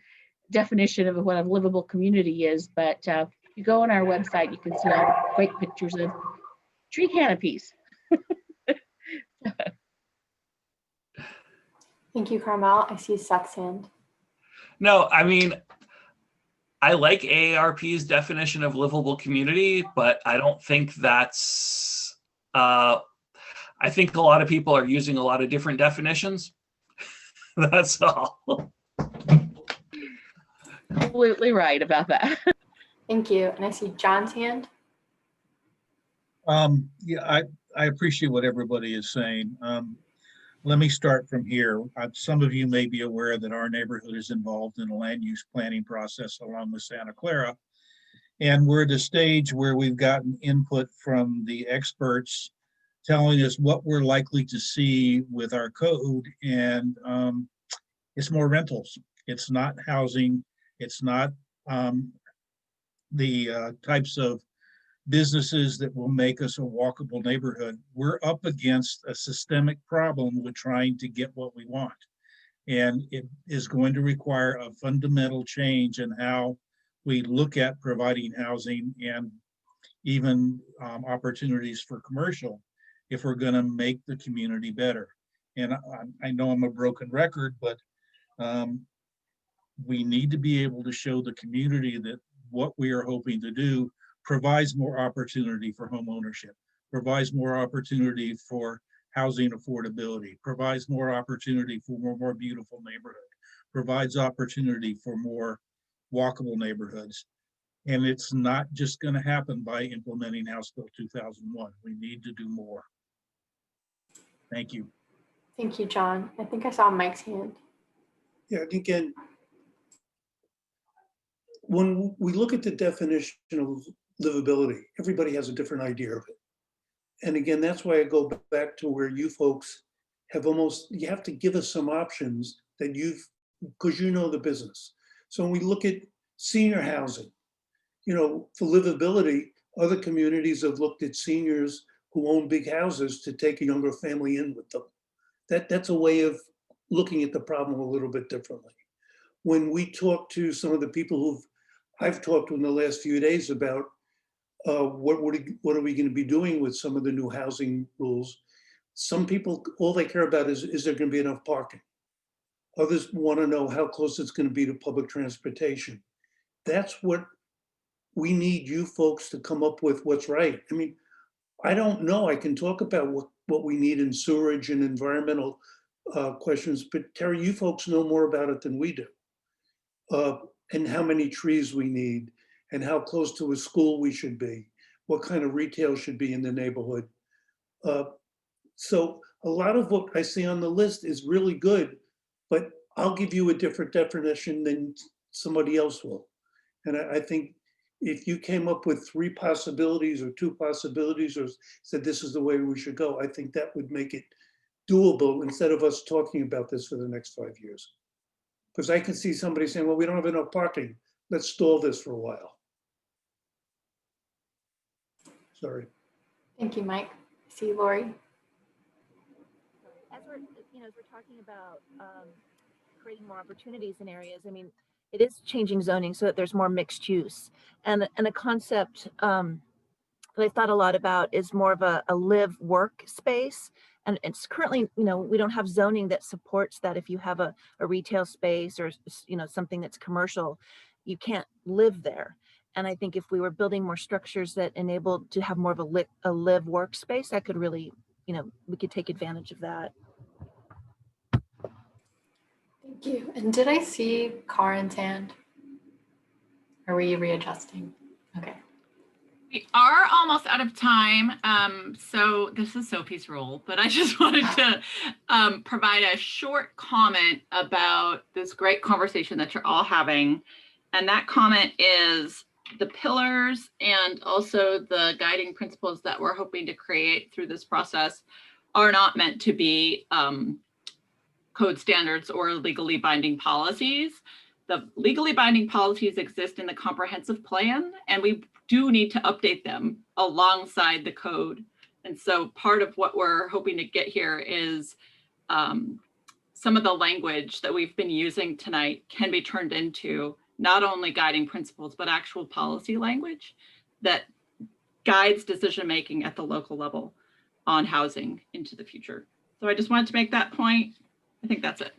definition of what a livable community is, but if you go on our website, you can see all the great pictures of tree canopies. Thank you, Carmel. I see Seth's hand. No, I mean, I like AARP's definition of livable community, but I don't think that's, I think a lot of people are using a lot of different definitions. That's all. Absolutely right about that. Thank you. And I see John's hand. Yeah, I appreciate what everybody is saying. Let me start from here. Some of you may be aware that our neighborhood is involved in a land use planning process along with Santa Clara. And we're at a stage where we've gotten input from the experts telling us what we're likely to see with our code, and it's more rentals. It's not housing. It's not the types of businesses that will make us a walkable neighborhood. We're up against a systemic problem with trying to get what we want. And it is going to require a fundamental change in how we look at providing housing and even opportunities for commercial if we're going to make the community better. And I know I'm a broken record, but we need to be able to show the community that what we are hoping to do provides more opportunity for home ownership, provides more opportunity for housing affordability, provides more opportunity for more beautiful neighborhood, provides opportunity for more walkable neighborhoods. And it's not just going to happen by implementing House Bill 2001. We need to do more. Thank you. Thank you, John. I think I saw Mike's hand. Yeah, and again, when we look at the definition of livability, everybody has a different idea of it. And again, that's why I go back to where you folks have you have to give us some options that because you know the business. So when we look at senior housing, for livability, other communities have looked at seniors who own big houses to take a younger family in with them. That's a way of looking at the problem a little bit differently. When we talk to some of the people I've talked to in the last few days about what are we going to be doing with some of the new housing rules, some people, all they care about is there going to be enough parking? Others want to know how close it's going to be to public transportation. That's what we need you folks to come up with what's right. I mean, I don't know. I can talk about what we need in sewerage and environmental questions, but Terry, you folks know more about it than we do. And how many trees we need, and how close to a school we should be, what kind of retail should be in the neighborhood. So a lot of what I see on the list is really good, but I'll give you a different definition than somebody else will. And I think if you came up with 3 possibilities or 2 possibilities or said this is the way we should go, I think that would make it doable instead of us talking about this for the next 5 years. Because I can see somebody saying, well, we don't have enough parking. Let's stall this for a while. Sorry. Thank you, Mike. See you, Lori. As we're talking about creating more opportunities in areas, I mean, it is changing zoning so that there's more mixed use. And a concept that I thought a lot about is more of a live work space. And it's currently, we don't have zoning that supports that. If you have a retail space or, something that's commercial, you can't live there. And I think if we were building more structures that enabled to have more of a live workspace, that could really, we could take advantage of that. Thank you. And did I see Karen's hand? Or were you readjusting? Okay. We are almost out of time. So this is Sophie's rule, but I just wanted to provide a short comment about this great conversation that you're all having. And that comment is the pillars and also the guiding principles that we're hoping to create through this process are not meant to be code standards or legally binding policies. The legally binding policies exist in the comprehensive plan, and we do need to update them alongside the code. And so part of what we're hoping to get here is some of the language that we've been using tonight can be turned into not only guiding principles, but actual policy language that guides decision-making at the local level on housing into the future. So I just wanted to make that point. I think that's it.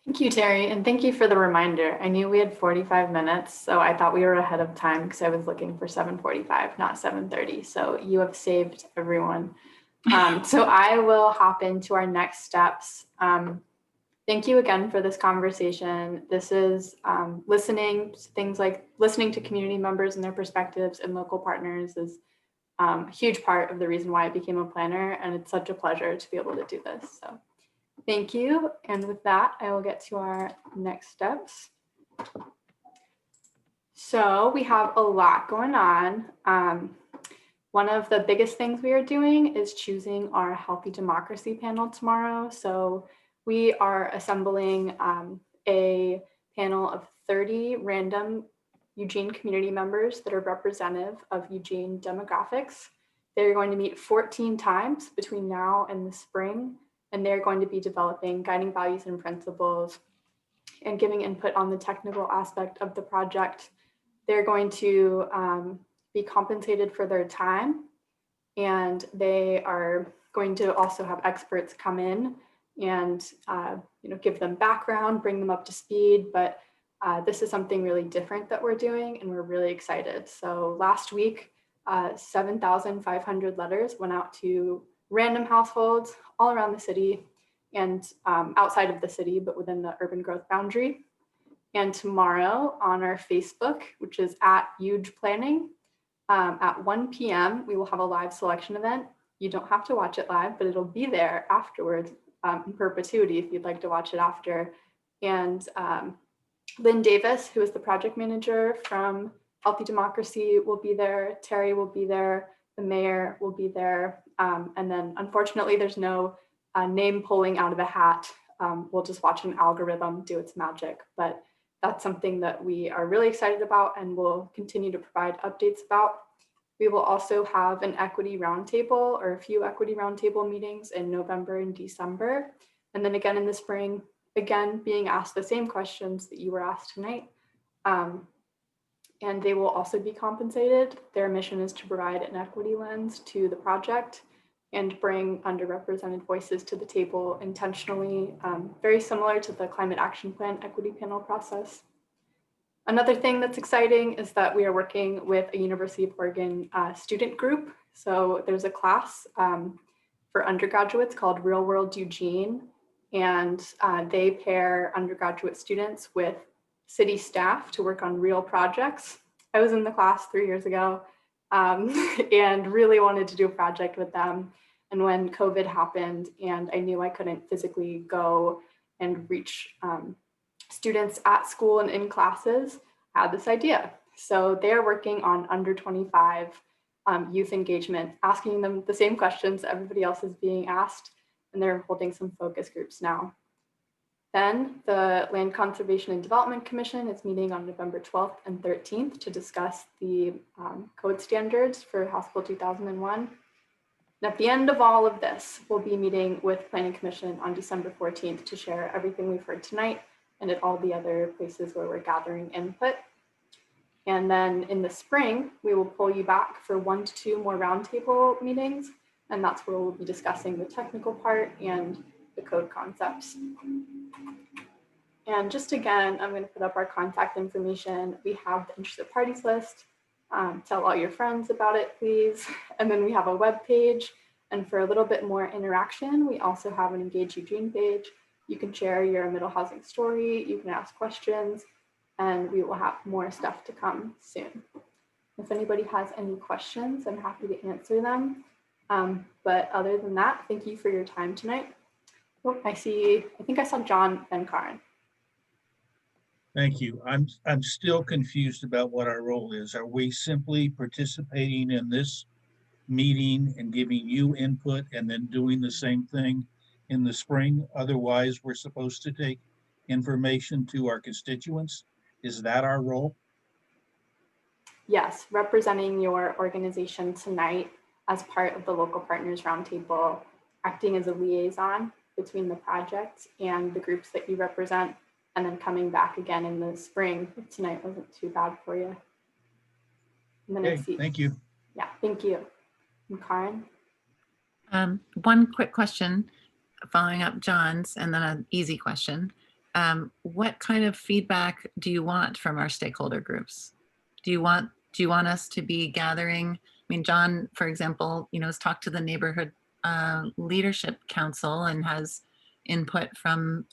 Thank you, Terry, and thank you for the reminder. I knew we had 45 minutes, so I thought we were ahead of time because I was looking for 7:45, not 7:30. So you have saved everyone. So I will hop into our next steps. Thank you again for this conversation. This is listening to community members and their perspectives and local partners is a huge part of the reason why I became a planner, and it's such a pleasure to be able to do this. So thank you. And with that, I will get to our next steps. So we have a lot going on. One of the biggest things we are doing is choosing our Healthy Democracy panel tomorrow. So we are assembling a panel of 30 random Eugene community members that are representative of Eugene demographics. They're going to meet 14 times between now and the spring, and they're going to be developing guiding values and principles and giving input on the technical aspect of the project. They're going to be compensated for their time, and they are going to also have experts come in and give them background, bring them up to speed. But this is something really different that we're doing, and we're really excited. So last week, 7,500 letters went out to random households all around the city and outside of the city, but within the urban growth boundary. And tomorrow on our Facebook, which is at Huge Planning, at 1 p.m., we will have a live selection event. You don't have to watch it live, but it'll be there afterwards in perpetuity if you'd like to watch it after. And Lynn Davis, who is the project manager from Healthy Democracy, will be there. Terry will be there. The mayor will be there. And then unfortunately, there's no name pulling out of a hat. We'll just watch an algorithm do its magic. But that's something that we are really excited about and will continue to provide updates about. We will also have an equity roundtable or a few equity roundtable meetings in November and December. And then again in the spring, again, being asked the same questions that you were asked tonight. And they will also be compensated. Their mission is to provide an equity lens to the project and bring underrepresented voices to the table intentionally, very similar to the Climate Action Plan equity panel process. Another thing that's exciting is that we are working with a University of Oregon student group. So there's a class for undergraduates called Real World Eugene, and they pair undergraduate students with city staff to work on real projects. I was in the class 3 years ago and really wanted to do a project with them. And when COVID happened and I knew I couldn't physically go and reach students at school and in classes, I had this idea. So they're working on under 25 youth engagement, asking them the same questions everybody else is being asked, and they're holding some focus groups now. Then the Land Conservation and Development Commission is meeting on November 12th and 13th to discuss the code standards for House Bill 2001. And at the end of all of this, we'll be meeting with Planning Commission on December 14th to share everything we've heard tonight and at all the other places where we're gathering input. And then in the spring, we will pull you back for 1 to 2 more roundtable meetings. And that's where we'll be discussing the technical part and the code concepts. And just again, I'm going to put up our contact information. We have the interested parties list. Tell all your friends about it, please. And then we have a web page. And for a little bit more interaction, we also have an Engage Eugene page. You can share your middle housing story. You can ask questions, and we will have more stuff to come soon. If anybody has any questions, I'm happy to answer them. But other than that, thank you for your time tonight. Oh, I think I saw John and Karen. Thank you. I'm still confused about what our role is. Are we simply participating in this meeting and giving you input and then doing the same thing in the spring? Otherwise, we're supposed to take information to our constituents. Is that our role? Yes, representing your organization tonight as part of the Local Partners Roundtable, acting as a liaison between the project and the groups that you represent, and then coming back again in the spring if tonight wasn't too bad for you. And then Okay, thank you. Yeah, thank you. And Karen? One quick question following up John's, and then an easy question. What kind of feedback do you want from our stakeholder groups? Do you want us to be gathering? I mean, John, for example, has talked to the Neighborhood Leadership Council and has input from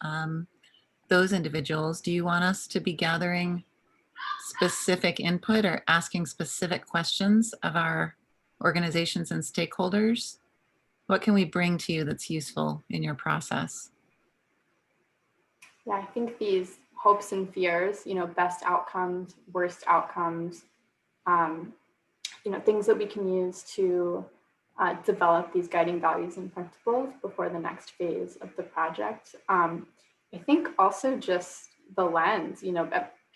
those individuals. Do you want us to be gathering specific input or asking specific questions of our organizations and stakeholders? What can we bring to you that's useful in your process? Yeah, I think these hopes and fears, best outcomes, worst outcomes, things that we can use to develop these guiding values and principles before the next phase of the project. I think also just the lens,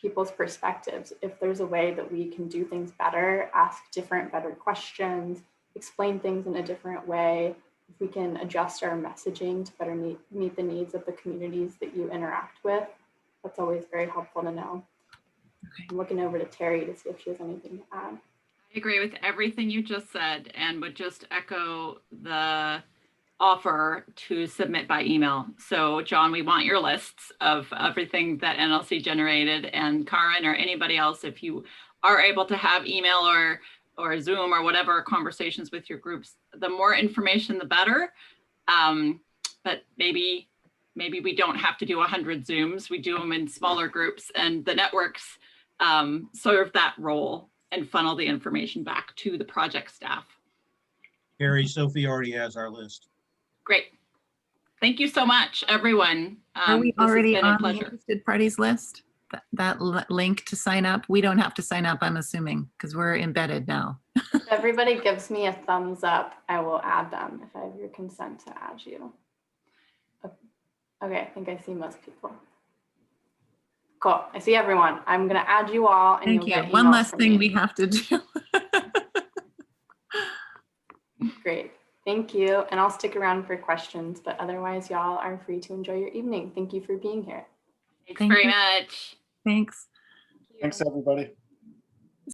people's perspectives. If there's a way that we can do things better, ask better questions, explain things in a different way, if we can adjust our messaging to better meet the needs of the communities that you interact with, that's always very helpful to know. Okay. I'm looking over to Terry to see if she has anything to add. I agree with everything you just said and would just echo the offer to submit by email. So John, we want your lists of everything that NLC generated, and Karen or anybody else, if you are able to have email or Zoom or whatever conversations with your groups, the more information, the better. But maybe we don't have to do 100 Zooms. We do them in smaller groups, and the networks serve that role and funnel the information back to the project staff. Carrie, Sophie already has our list. Great. Thank you so much, everyone. Are we already on the pleasure. interested parties list? That link to sign up? We don't have to sign up, I'm assuming, because we're embedded now. If everybody gives me a thumbs up, I will add them if I have your consent to add you. Okay, I think I see most people. Cool, I see everyone. I'm gonna add you all. And Thank you'll you. get One emails less from thing me. we have to do. Great, thank you. And I'll stick around for questions, but otherwise y'all are free to enjoy your evening. Thank you for being here. Thanks very much. Thanks. Thanks, everybody.